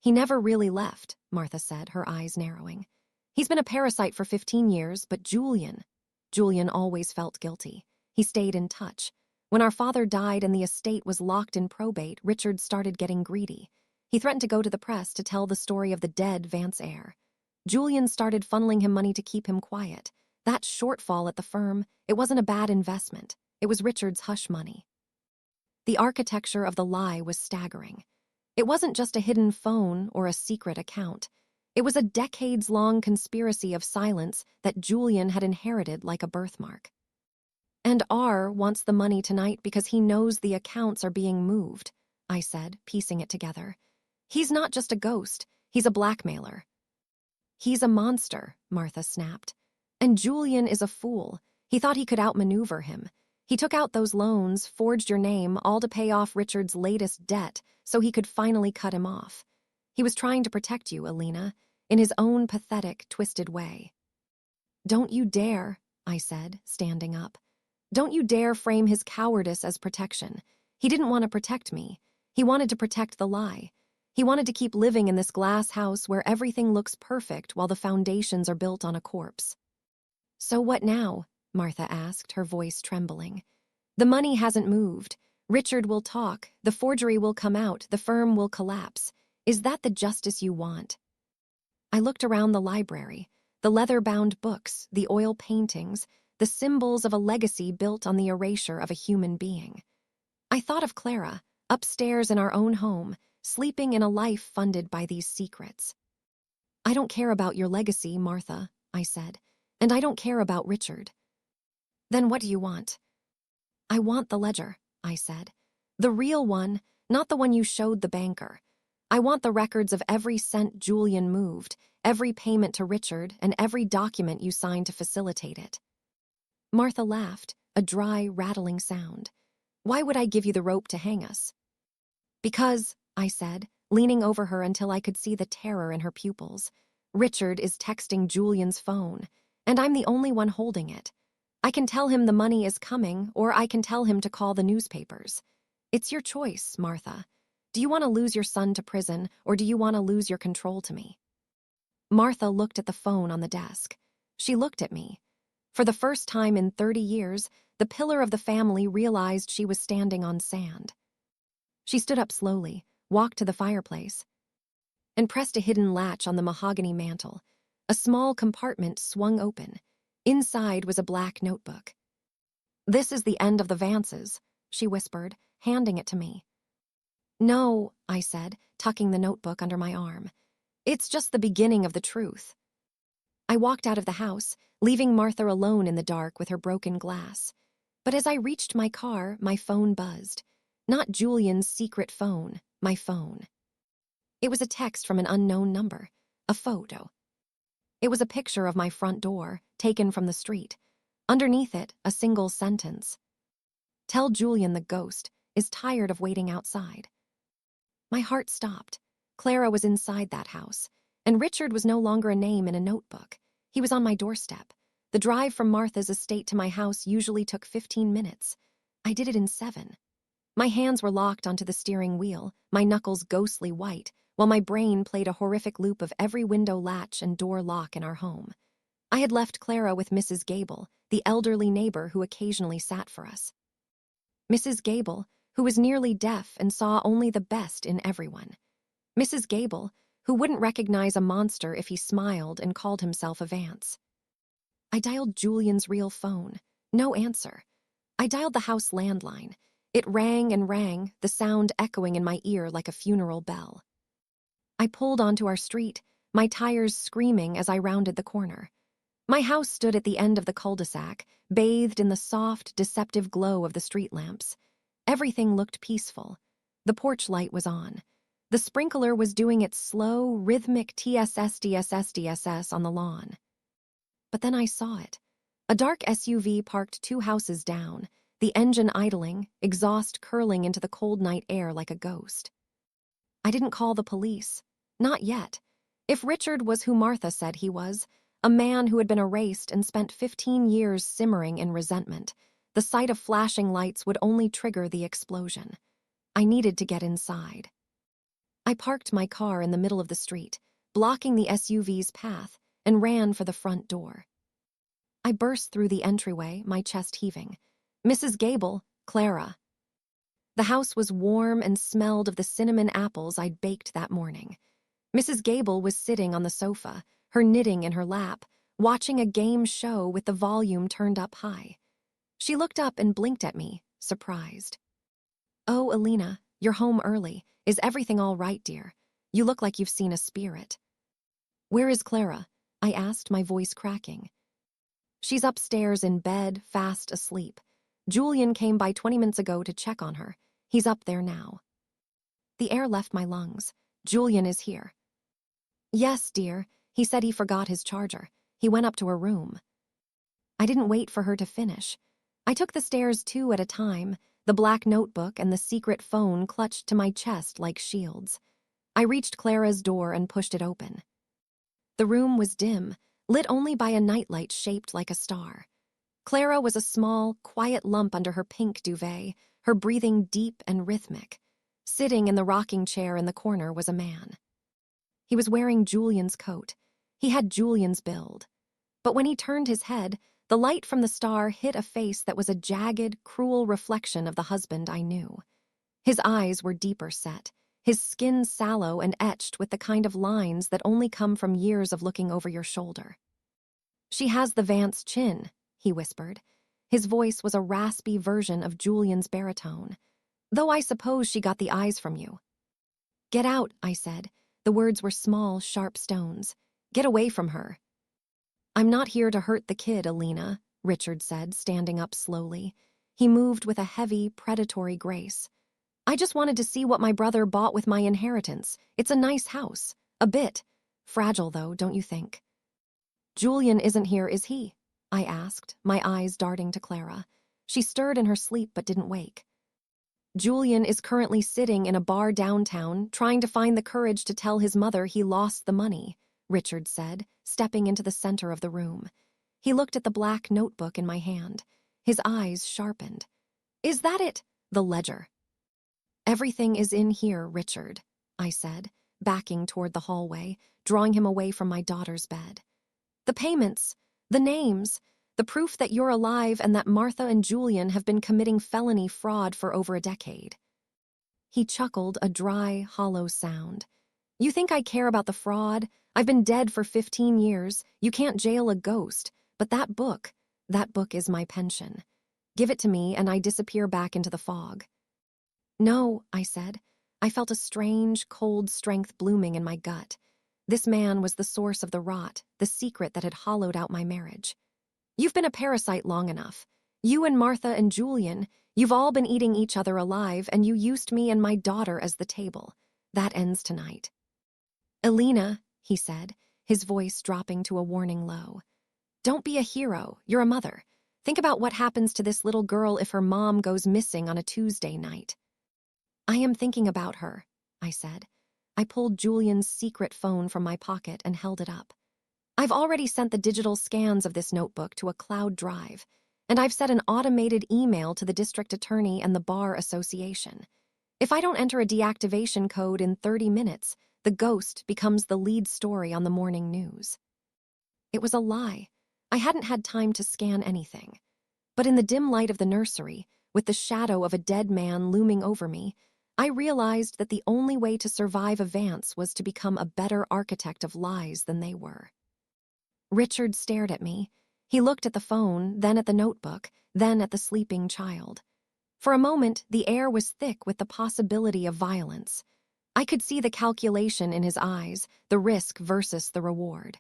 He never really left, Martha said, her eyes narrowing. He's been a parasite for 15 years, but Julian always felt guilty. He stayed in touch. When our father died and the estate was locked in probate, Richard started getting greedy. He threatened to go to the press to tell the story of the dead Vance heir. Julian started funneling him money to keep him quiet. That shortfall at the firm, it wasn't a bad investment. It was Richard's hush money. The architecture of the lie was staggering. It wasn't just a hidden phone or a secret account. It was a decades-long conspiracy of silence that Julian had inherited like a birthmark. And R wants the money tonight because he knows the accounts are being moved, I said, piecing it together. He's not just a ghost, he's a blackmailer. He's a monster, Martha snapped. And Julian is a fool. He thought he could outmaneuver him. He took out those loans, forged your name, all to pay off Richard's latest debt so he could finally cut him off. He was trying to protect you, Alina, in his own pathetic, twisted way. Don't you dare, I said, standing up. Don't you dare frame his cowardice as protection. He didn't want to protect me. He wanted to protect the lie. He wanted to keep living in this glass house where everything looks perfect while the foundations are built on a corpse. So what now? Martha asked, her voice trembling. The money hasn't moved. Richard will talk. The forgery will come out. The firm will collapse. Is that the justice you want? I looked around the library, the leather-bound books, the oil paintings, the symbols of a legacy built on the erasure of a human being. I thought of Clara, upstairs in our own home, sleeping in a life funded by these secrets. I don't care about your legacy, Martha, I said, and I don't care about Richard. Then what do you want? I want the ledger, I said. The real one, not the one you showed the banker. I want the records of every cent Julian moved, every payment to Richard, and every document you signed to facilitate it. Martha laughed, a dry, rattling sound. Why would I give you the rope to hang us? Because, I said, leaning over her until I could see the terror in her pupils, Richard is texting Julian's phone, and I'm the only one holding it. I can tell him the money is coming, or I can tell him to call the newspapers. It's your choice, Martha. Do you want to lose your son to prison, or do you want to lose your control to me? Martha looked at the phone on the desk. She looked at me. For the first time in 30 years, the pillar of the family realized she was standing on sand. She stood up slowly, walked to the fireplace, and pressed a hidden latch on the mahogany mantel. A small compartment swung open. Inside was a black notebook. This is the end of the Vances, she whispered, handing it to me. No, I said, tucking the notebook under my arm. It's just the beginning of the truth. I walked out of the house, leaving Martha alone in the dark with her broken glass. But as I reached my car, my phone buzzed. Not Julian's secret phone, my phone. It was a text from an unknown number, a photo. It was a picture of my front door, taken from the street. Underneath it, a single sentence. Tell Julian the ghost is tired of waiting outside. My heart stopped. Clara was inside that house, and Richard was no longer a name in a notebook. He was on my doorstep. The drive from Martha's estate to my house usually took 15 minutes. I did it in 7. My hands were locked onto the steering wheel, my knuckles ghostly white, while my brain played a horrific loop of every window latch and door lock in our home. I had left Clara with Mrs. Gable, the elderly neighbor who occasionally sat for us. Mrs. Gable, who was nearly deaf and saw only the best in everyone. Mrs. Gable, who wouldn't recognize a monster if he smiled and called himself a Vance. I dialed Julian's real phone. No answer. I dialed the house landline. It rang and rang, the sound echoing in my ear like a funeral bell. I pulled onto our street, my tires screaming as I rounded the corner. My house stood at the end of the cul-de-sac, bathed in the soft, deceptive glow of the street lamps. Everything looked peaceful. The porch light was on. The sprinkler was doing its slow, rhythmic TSS-DSS-DSS on the lawn. But then I saw it. A dark SUV parked 2 houses down, the engine idling, exhaust curling into the cold night air like a ghost. I didn't call the police. Not yet. If Richard was who Martha said he was, A man who had been erased and spent 15 years simmering in resentment. The sight of flashing lights would only trigger the explosion. I needed to get inside. I parked my car in the middle of the street, blocking the SUV's path, and ran for the front door. I burst through the entryway, my chest heaving. "Mrs. Gable, Clara." The house was warm and smelled of the cinnamon apples I'd baked that morning. Mrs. Gable was sitting on the sofa, her knitting in her lap, watching a game show with the volume turned up high. She looked up and blinked at me, surprised. "Oh, Alina, you're home early. Is everything all right, dear? You look like you've seen a spirit." "Where is Clara?" I asked, my voice cracking. "She's upstairs in bed, fast asleep. Julian came by 20 minutes ago to check on her. He's up there now." The air left my lungs. "Julian is here." "Yes, dear. He said he forgot his charger. He went up to her room." I didn't wait for her to finish. I took the stairs 2 at a time, the black notebook and the secret phone clutched to my chest like shields. I reached Clara's door and pushed it open. The room was dim, lit only by a nightlight shaped like a star. Clara was a small, quiet lump under her pink duvet, her breathing deep and rhythmic. Sitting in the rocking chair in the corner was a man. He was wearing Julian's coat. He had Julian's build. But when he turned his head, the light from the star hit a face that was a jagged, cruel reflection of the husband I knew. His eyes were deeper set, his skin sallow and etched with the kind of lines that only come from years of looking over your shoulder. "She has the Vance chin," he whispered. His voice was a raspy version of Julian's baritone. "Though I suppose she got the eyes from you." "Get out," I said. The words were small, sharp stones. "Get away from her." "I'm not here to hurt the kid, Alina," Richard said, standing up slowly. He moved with a heavy, predatory grace. "I just wanted to see what my brother bought with my inheritance. It's a nice house. A bit. Fragile, though, don't you think?" "Julian isn't here, is he?" I asked, my eyes darting to Clara. She stirred in her sleep but didn't wake. "Julian is currently sitting in a bar downtown, trying to find the courage to tell his mother he lost the money," Richard said, stepping into the center of the room. He looked at the black notebook in my hand. His eyes sharpened. "Is that it? The ledger?" "Everything is in here, Richard," I said, backing toward the hallway, drawing him away from my daughter's bed. "The payments, the names, the proof that you're alive and that Martha and Julian have been committing felony fraud for over a decade." He chuckled, a dry, hollow sound. "You think I care about the fraud? I've been dead for 15 years. You can't jail a ghost. But that book is my pension. Give it to me and I disappear back into the fog." "No," I said. I felt a strange, cold strength blooming in my gut. This man was the source of the rot, the secret that had hollowed out my marriage. "You've been a parasite long enough. You and Martha and Julian, you've all been eating each other alive, and you used me and my daughter as the table. That ends tonight." "Alina," he said, his voice dropping to a warning low. "Don't be a hero. You're a mother. Think about what happens to this little girl if her mom goes missing on a Tuesday night." "I am thinking about her," I said. I pulled Julian's secret phone from my pocket and held it up. "I've already sent the digital scans of this notebook to a cloud drive, and I've sent an automated email to the district attorney and the bar association. If I don't enter a deactivation code in 30 minutes, the ghost becomes the lead story on the morning news." It was a lie. I hadn't had time to scan anything. But in the dim light of the nursery, with the shadow of a dead man looming over me, I realized that the only way to survive a Vance was to become a better architect of lies than they were. Richard stared at me. He looked at the phone, then at the notebook, then at the sleeping child. For a moment, the air was thick with the possibility of violence. I could see the calculation in his eyes, the risk versus the reward.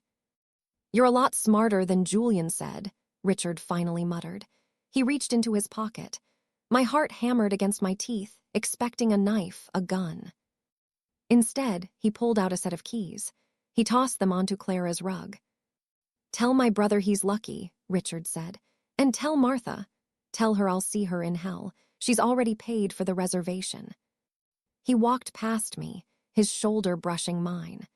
"You're a lot smarter than Julian said," Richard finally muttered. He reached into his pocket. My heart hammered against my teeth, expecting a knife, a gun. Instead, he pulled out a set of keys. He tossed them onto Clara's rug. "Tell my brother he's lucky," Richard said. "And tell Martha. Tell her I'll see her in hell. She's already paid for the reservation." He walked past me, his shoulder brushing mine.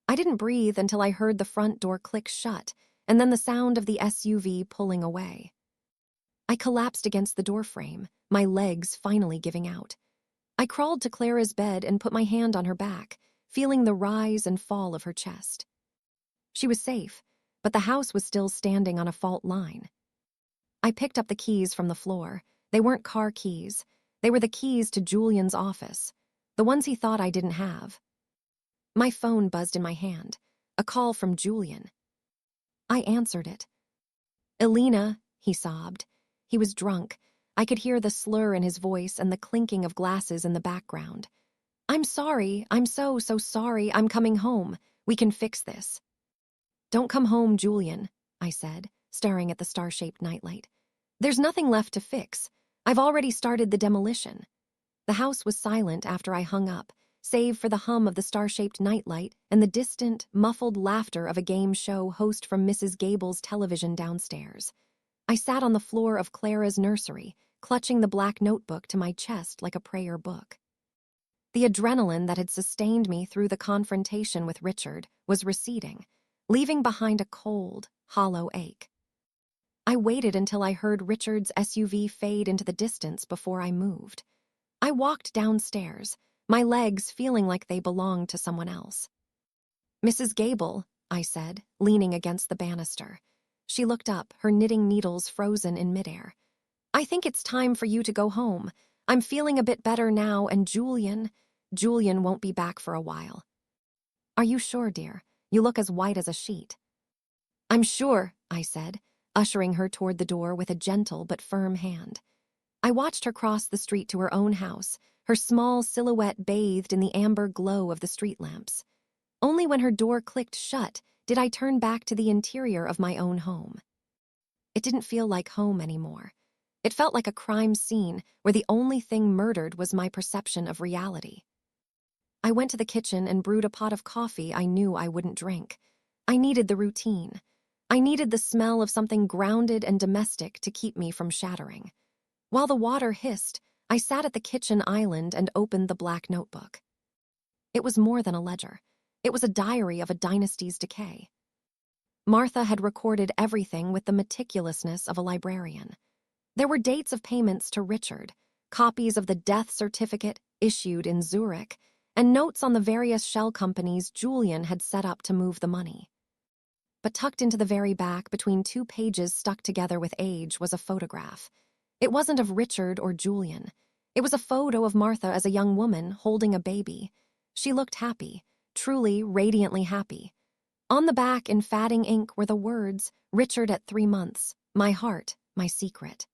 I didn't breathe until I heard the front door click shut, and then the sound of the SUV pulling away. I collapsed against the doorframe, my legs finally giving out. I crawled to Clara's bed and put my hand on her back, feeling the rise and fall of her chest. She was safe, but the house was still standing on a fault line. I picked up the keys from the floor. They weren't car keys. They were the keys to Julian's office, the ones he thought I didn't have. My phone buzzed in my hand, a call from Julian. I answered it. "Elena," he sobbed. He was drunk. I could hear the slur in his voice and the clinking of glasses in the background. "I'm sorry. I'm so sorry. I'm coming home. We can fix this." "Don't come home, Julian," I said, staring at the star-shaped nightlight. "There's nothing left to fix. I've already started the demolition." The house was silent after I hung up, save for the hum of the star-shaped nightlight and the distant, muffled laughter of a game show host from Mrs. Gable's television downstairs. I sat on the floor of Clara's nursery, clutching the black notebook to my chest like a prayer book. The adrenaline that had sustained me through the confrontation with Richard was receding, leaving behind a cold, hollow ache. I waited until I heard Richard's SUV fade into the distance before I moved. I walked downstairs, my legs feeling like they belonged to someone else. "Mrs. Gable," I said, leaning against the banister. She looked up, her knitting needles frozen in midair. "I think it's time for you to go home. I'm feeling a bit better now, and Julian won't be back for a while." "Are you sure, dear? You look as white as a sheet." "I'm sure," I said, ushering her toward the door with a gentle but firm hand. I watched her cross the street to her own house, her small silhouette bathed in the amber glow of the street lamps. Only when her door clicked shut did I turn back to the interior of my own home. It didn't feel like home anymore. It felt like a crime scene where the only thing murdered was my perception of reality. I went to the kitchen and brewed a pot of coffee I knew I wouldn't drink. I needed the routine. I needed the smell of something grounded and domestic to keep me from shattering. While the water hissed, I sat at the kitchen island and opened the black notebook. It was more than a ledger. It was a diary of a dynasty's decay. Martha had recorded everything with the meticulousness of a librarian. There were dates of payments to Richard, copies of the death certificate issued in Zurich, and notes on the various shell companies Julian had set up to move the money. But tucked into the very back, between 2 pages stuck together with age, was a photograph. It wasn't of Richard or Julian. It was a photo of Martha as a young woman holding a baby. She looked happy, truly radiantly happy. On the back, in fading ink, were the words, "Richard at 3 months, my heart, my secret."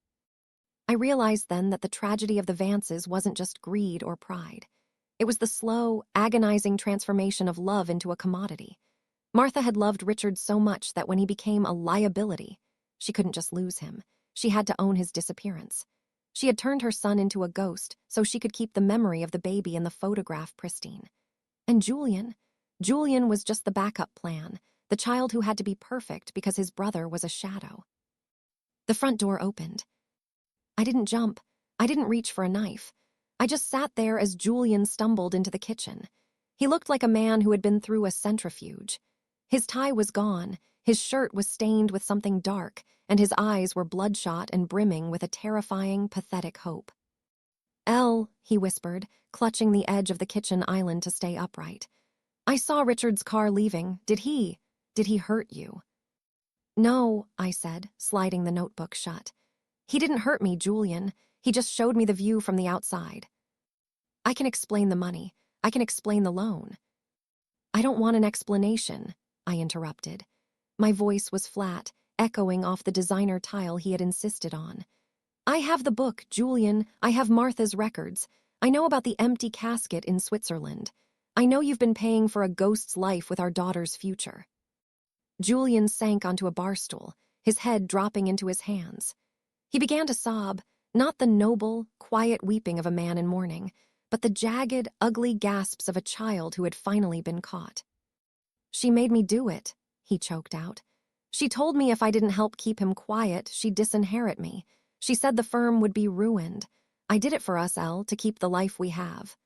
I realized then that the tragedy of the Vances wasn't just greed or pride. It was the slow, agonizing transformation of love into a commodity. Martha had loved Richard so much that when he became a liability, she couldn't just lose him. She had to own his disappearance. She had turned her son into a ghost so she could keep the memory of the baby and the photograph pristine. And Julian was just the backup plan, the child who had to be perfect because his brother was a shadow. The front door opened. I didn't jump. I didn't reach for a knife. I just sat there as Julian stumbled into the kitchen. He looked like a man who had been through a centrifuge. His tie was gone, his shirt was stained with something dark, and his eyes were bloodshot and brimming with a terrifying, pathetic hope. "Elle," he whispered, clutching the edge of the kitchen island to stay upright. "I saw Richard's car leaving. Did he hurt you?" "No," I said, sliding the notebook shut. "He didn't hurt me, Julian. He just showed me the view from the outside." "I can explain the money. I can explain the loan." "I don't want an explanation," I interrupted. My voice was flat, echoing off the designer tile he had insisted on. "I have the book, Julian. I have Martha's records. I know about the empty casket in Switzerland. I know you've been paying for a ghost's life with our daughter's future." Julian sank onto a bar stool, his head dropping into his hands. He began to sob, not the noble, quiet weeping of a man in mourning, but the jagged, ugly gasps of a child who had finally been caught. "She made me do it," he choked out. "She told me if I didn't help keep him quiet, she'd disinherit me. She said the firm would be ruined. I did it for us, Elle, to keep the life we have."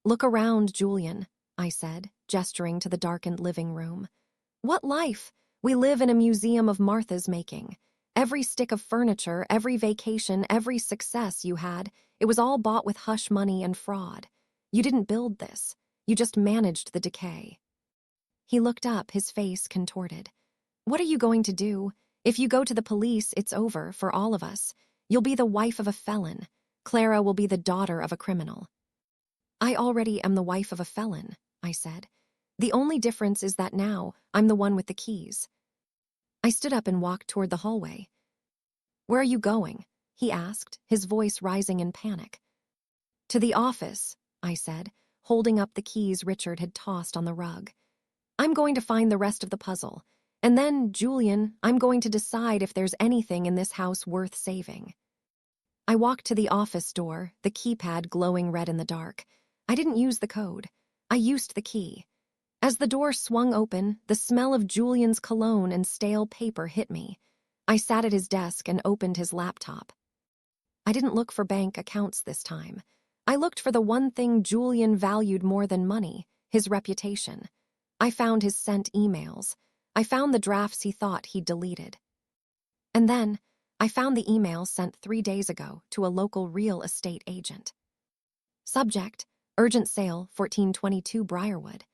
"Look around, Julian," I said, gesturing to the darkened living room. "What life? We live in a museum of Martha's making. Every stick of furniture, every vacation, every success you had, it was all bought with hush money and fraud. You didn't build this. You just managed the decay. He looked up, his face contorted. What are you going to do? If you go to the police, it's over for all of us. You'll be the wife of a felon. Clara will be the daughter of a criminal. I already am the wife of a felon, I said. The only difference is that now I'm the one with the keys. I stood up and walked toward the hallway. Where are you going? He asked, his voice rising in panic. To the office, I said, holding up the keys Richard had tossed on the rug. I'm going to find the rest of the puzzle. And then, Julian, I'm going to decide if there's anything in this house worth saving. I walked to the office door, the keypad glowing red in the dark. I didn't use the code. I used the key. As the door swung open, the smell of Julian's cologne and stale paper hit me. I sat at his desk and opened his laptop. I didn't look for bank accounts this time. I looked for the one thing Julian valued more than money, his reputation. I found his sent emails. I found the drafts he thought he'd deleted. And then, I found the email sent 3 days ago to a local real estate agent. Subject, urgent sale, 1422 Briarwood.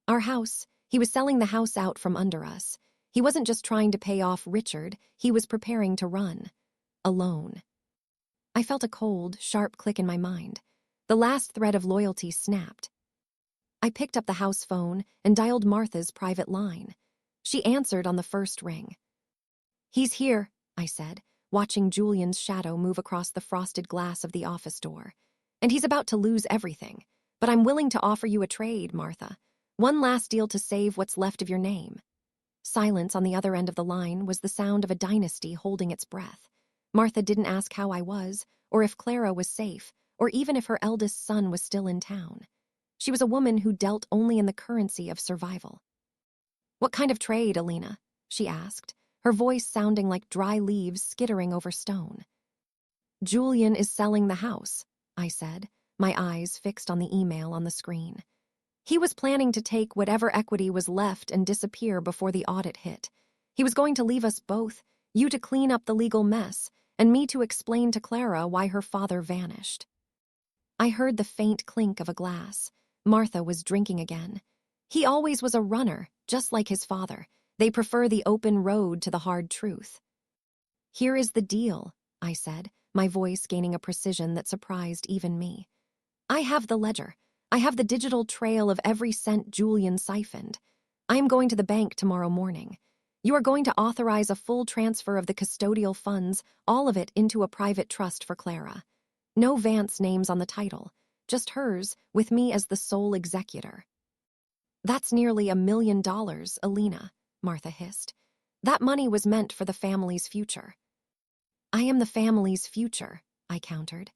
Our house, he was selling the house out from under us. He wasn't just trying to pay off Richard, he was preparing to run. Alone. I felt a cold, sharp click in my mind. The last thread of loyalty snapped. I picked up the house phone and dialed Martha's private line. She answered on the first ring. He's here, I said, watching Julian's shadow move across the frosted glass of the office door. And he's about to lose everything. But I'm willing to offer you a trade, Martha. One last deal to save what's left of your name. Silence on the other end of the line was the sound of a dynasty holding its breath. Martha didn't ask how I was, or if Clara was safe, or even if her eldest son was still in town. She was a woman who dealt only in the currency of survival. What kind of trade, Alina? She asked, her voice sounding like dry leaves skittering over stone. Julian is selling the house, I said, my eyes fixed on the email on the screen. He was planning to take whatever equity was left and disappear before the audit hit. He was going to leave us both, you to clean up the legal mess, and me to explain to Clara why her father vanished. I heard the faint clink of a glass. Martha was drinking again. He always was a runner, just like his father. They prefer the open road to the hard truth. Here is the deal, I said, my voice gaining a precision that surprised even me. I have the ledger. I have the digital trail of every cent Julian siphoned. I am going to the bank tomorrow morning. You are going to authorize a full transfer of the custodial funds, all of it into a private trust for Clara. No Vance names on the title, just hers, with me as the sole executor. That's nearly $1 million, Alina, Martha hissed. That money was meant for the family's future. I am the family's future, I countered.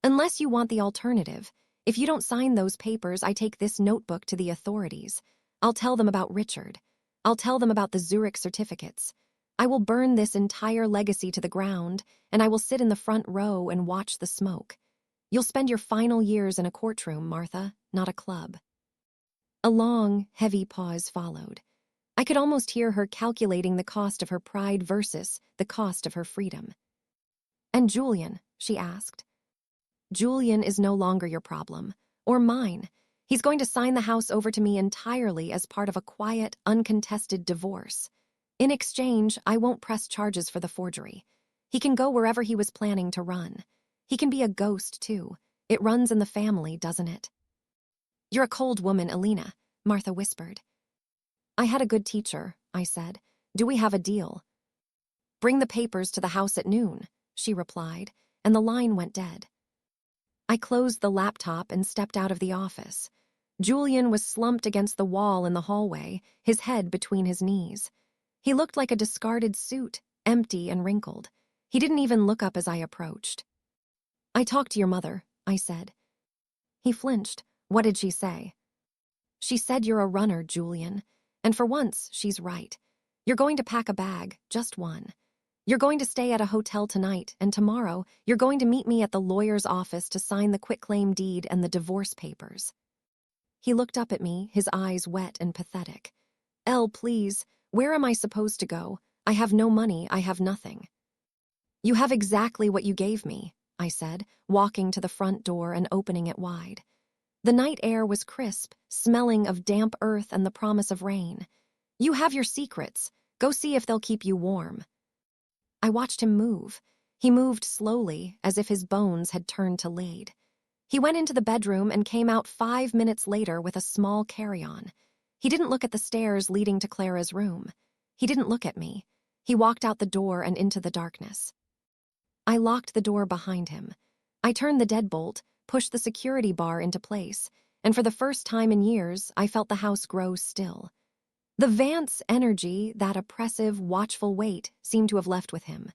Unless you want the alternative, if you don't sign those papers, I take this notebook to the authorities. I'll tell them about Richard. I'll tell them about the Zurich certificates. I will burn this entire legacy to the ground, and I will sit in the front row and watch the smoke. You'll spend your final years in a courtroom, Martha, not a club. A long, heavy pause followed. I could almost hear her calculating the cost of her pride versus the cost of her freedom. And Julian, she asked. Julian is no longer your problem, or mine. He's going to sign the house over to me entirely as part of a quiet, uncontested divorce. In exchange, I won't press charges for the forgery. He can go wherever he was planning to run. He can be a ghost, too. It runs in the family, doesn't it? You're a cold woman, Alina, Martha whispered. I had a good teacher, I said. Do we have a deal? Bring the papers to the house at noon, she replied, and the line went dead. I closed the laptop and stepped out of the office. Julian was slumped against the wall in the hallway, his head between his knees. He looked like a discarded suit, empty and wrinkled. He didn't even look up as I approached. I talked to your mother, I said. He flinched. What did she say? She said you're a runner, Julian. And for once, she's right. You're going to pack a bag, just one. You're going to stay at a hotel tonight, and tomorrow, you're going to meet me at the lawyer's office to sign the quitclaim deed and the divorce papers. He looked up at me, his eyes wet and pathetic. Elle, please, Where am I supposed to go? I have no money, I have nothing. You have exactly what you gave me, I said, walking to the front door and opening it wide. The night air was crisp, smelling of damp earth and the promise of rain. You have your secrets. Go see if they'll keep you warm. I watched him move. He moved slowly, as if his bones had turned to lead. He went into the bedroom and came out 5 minutes later with a small carry-on. He didn't look at the stairs leading to Clara's room. He didn't look at me. He walked out the door and into the darkness. I locked the door behind him. I turned the deadbolt, pushed the security bar into place, and for the first time in years, I felt the house grow still. The Vance energy, that oppressive, watchful weight, seemed to have left with him.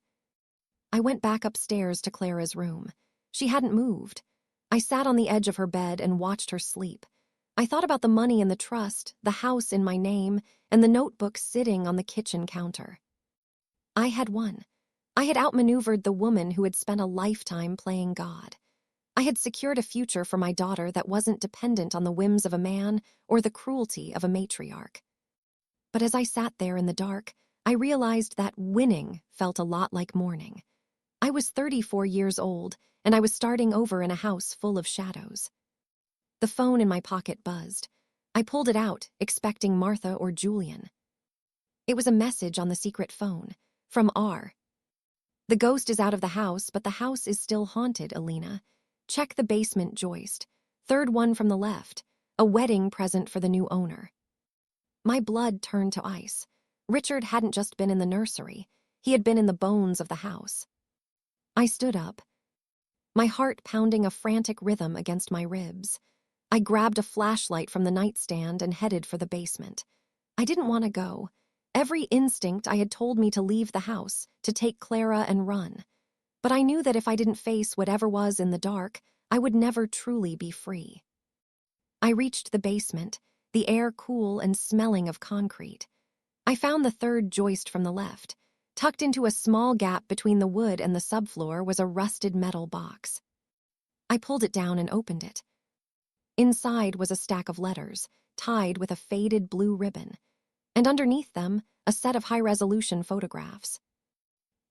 I went back upstairs to Clara's room. She hadn't moved. I sat on the edge of her bed and watched her sleep. I thought about the money in the trust, the house in my name, and the notebook sitting on the kitchen counter. I had won. I had outmaneuvered the woman who had spent a lifetime playing God. I had secured a future for my daughter that wasn't dependent on the whims of a man or the cruelty of a matriarch. But as I sat there in the dark, I realized that winning felt a lot like mourning. I was 34 years old, and I was starting over in a house full of shadows. The phone in my pocket buzzed. I pulled it out, expecting Martha or Julian. It was a message on the secret phone, from R. The ghost is out of the house, but the house is still haunted, Alina. Check the basement joist. Third one from the left. A wedding present for the new owner. My blood turned to ice. Richard hadn't just been in the nursery. He had been in the bones of the house. I stood up, my heart pounding a frantic rhythm against my ribs. I grabbed a flashlight from the nightstand and headed for the basement. I didn't want to go. Every instinct I had told me to leave the house, to take Clara and run. But I knew that if I didn't face whatever was in the dark, I would never truly be free. I reached the basement, the air cool and smelling of concrete. I found the third joist from the left. Tucked into a small gap between the wood and the subfloor was a rusted metal box. I pulled it down and opened it. Inside was a stack of letters, tied with a faded blue ribbon, and underneath them, a set of high-resolution photographs.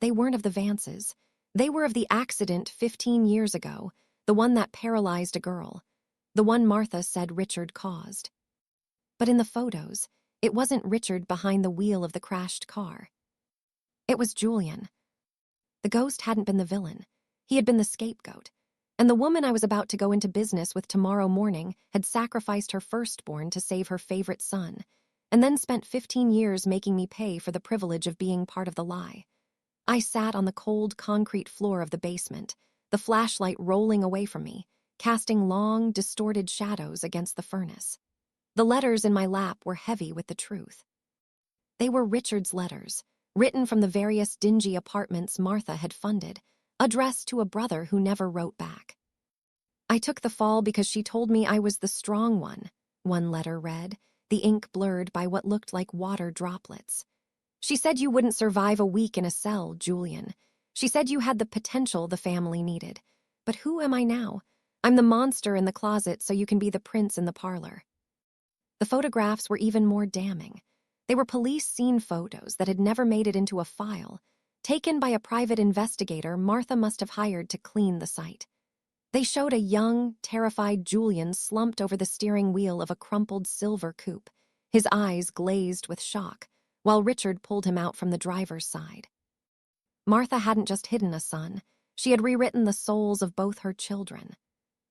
They weren't of the Vances. They were of the accident 15 years ago, the one that paralyzed a girl, the one Martha said Richard caused. But in the photos, it wasn't Richard behind the wheel of the crashed car. It was Julian. The ghost hadn't been the villain. He had been the scapegoat. And the woman I was about to go into business with tomorrow morning had sacrificed her firstborn to save her favorite son, and then spent 15 years making me pay for the privilege of being part of the lie. I sat on the cold concrete floor of the basement, the flashlight rolling away from me, casting long, distorted shadows against the furnace. The letters in my lap were heavy with the truth. They were Richard's letters, written from the various dingy apartments Martha had funded, addressed to a brother who never wrote back. I took the fall because she told me I was the strong one letter read, the ink blurred by what looked like water droplets. She said you wouldn't survive a week in a cell, Julian. She said you had the potential the family needed. But who am I now? I'm the monster in the closet so you can be the prince in the parlor. The photographs were even more damning. They were police scene photos that had never made it into a file, taken by a private investigator Martha must have hired to clean the site. They showed a young, terrified Julian slumped over the steering wheel of a crumpled silver coupe, his eyes glazed with shock, while Richard pulled him out from the driver's side. Martha hadn't just hidden a son. She had rewritten the souls of both her children.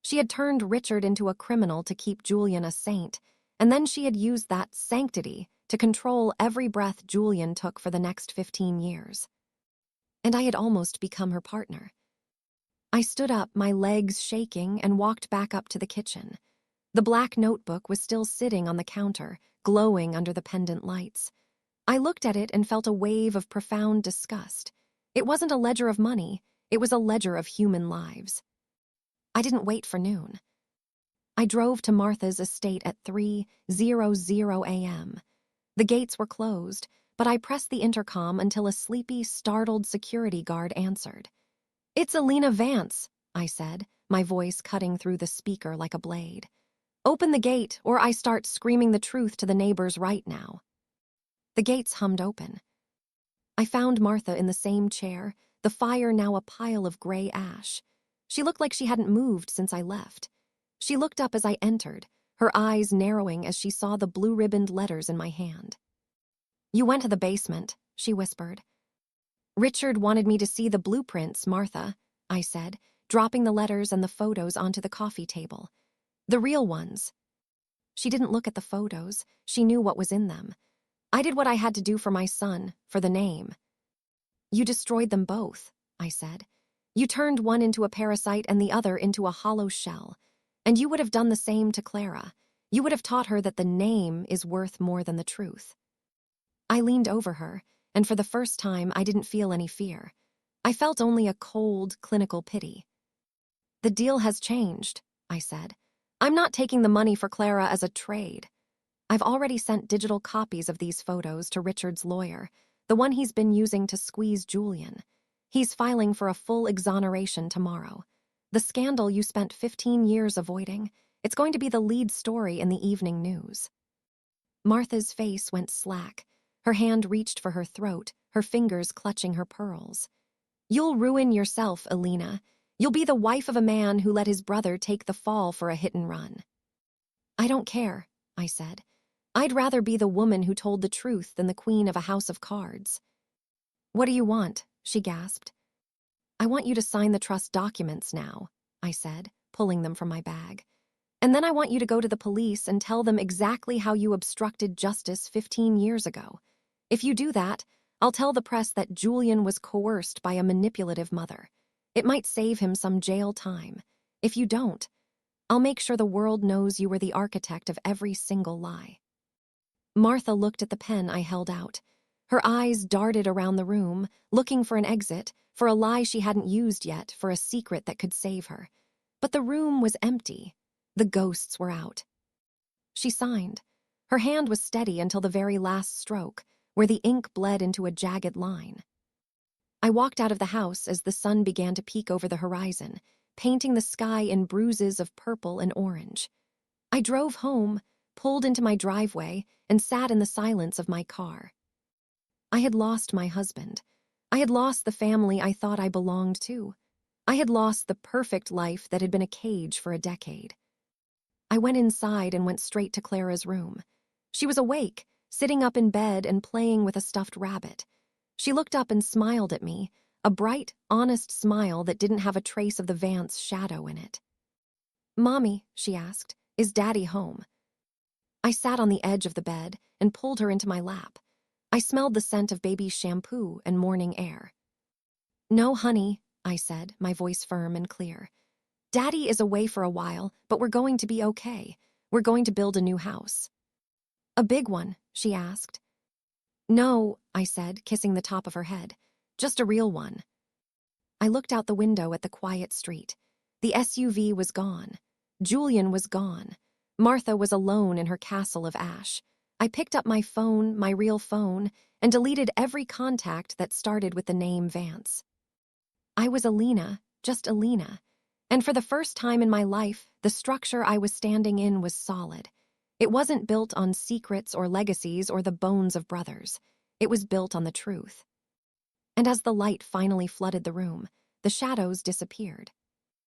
She had turned Richard into a criminal to keep Julian a saint, and then she had used that sanctity to control every breath Julian took for the next 15 years. And I had almost become her partner. I stood up, my legs shaking, and walked back up to the kitchen. The black notebook was still sitting on the counter, glowing under the pendant lights. I looked at it and felt a wave of profound disgust. It wasn't a ledger of money, it was a ledger of human lives. I didn't wait for noon. I drove to Martha's estate at 3:00 a.m. The gates were closed, but I pressed the intercom until a sleepy, startled security guard answered. "It's Alina Vance," I said, my voice cutting through the speaker like a blade. "Open the gate, or I start screaming the truth to the neighbors right now." The gates hummed open. I found Martha in the same chair, the fire now a pile of gray ash. She looked like she hadn't moved since I left. She looked up as I entered, her eyes narrowing as she saw the blue-ribboned letters in my hand. "You went to the basement," she whispered. "Richard wanted me to see the blueprints, Martha," I said, dropping the letters and the photos onto the coffee table. "The real ones." She didn't look at the photos. She knew what was in them. I did what I had to do for my son, for the name. "You destroyed them both," I said. "You turned one into a parasite and the other into a hollow shell. And you would have done the same to Clara. You would have taught her that the name is worth more than the truth." I leaned over her, and for the first time I didn't feel any fear. I felt only a cold, clinical pity. "The deal has changed," I said. "I'm not taking the money for Clara as a trade. I've already sent digital copies of these photos to Richard's lawyer, the one he's been using to squeeze Julian. He's filing for a full exoneration tomorrow. The scandal you spent 15 years avoiding, it's going to be the lead story in the evening news." Martha's face went slack. Her hand reached for her throat, her fingers clutching her pearls. "You'll ruin yourself, Alina. You'll be the wife of a man who let his brother take the fall for a hit and run." "I don't care," I said. "I'd rather be the woman who told the truth than the queen of a house of cards." "What do you want?" she gasped. "I want you to sign the trust documents now," I said, pulling them from my bag. "And then I want you to go to the police and tell them exactly how you obstructed justice 15 years ago. If you do that, I'll tell the press that Julian was coerced by a manipulative mother. It might save him some jail time. If you don't, I'll make sure the world knows you were the architect of every single lie." Martha looked at the pen I held out. Her eyes darted around the room, looking for an exit, for a lie she hadn't used yet, for a secret that could save her. But the room was empty. The ghosts were out. She signed. Her hand was steady until the very last stroke, where the ink bled into a jagged line. I walked out of the house as the sun began to peek over the horizon, painting the sky in bruises of purple and orange. I drove home, pulled into my driveway, and sat in the silence of my car. I had lost my husband. I had lost the family I thought I belonged to. I had lost the perfect life that had been a cage for a decade. I went inside and went straight to Clara's room. She was awake, sitting up in bed and playing with a stuffed rabbit. She looked up and smiled at me, a bright, honest smile that didn't have a trace of the Vance shadow in it. "Mommy," she asked, "is Daddy home?" I sat on the edge of the bed and pulled her into my lap. I smelled the scent of baby's shampoo and morning air. "No, honey," I said, my voice firm and clear. "Daddy is away for a while, but we're going to be okay. We're going to build a new house." "A big one?" she asked. "No," I said, kissing the top of her head. "Just a real one." I looked out the window at the quiet street. The SUV was gone. Julian was gone. Martha was alone in her castle of ash. I picked up my phone, my real phone, and deleted every contact that started with the name Vance. I was Alina, just Alina. And for the first time in my life, the structure I was standing in was solid. It wasn't built on secrets or legacies or the bones of brothers. It was built on the truth. And as the light finally flooded the room, the shadows disappeared.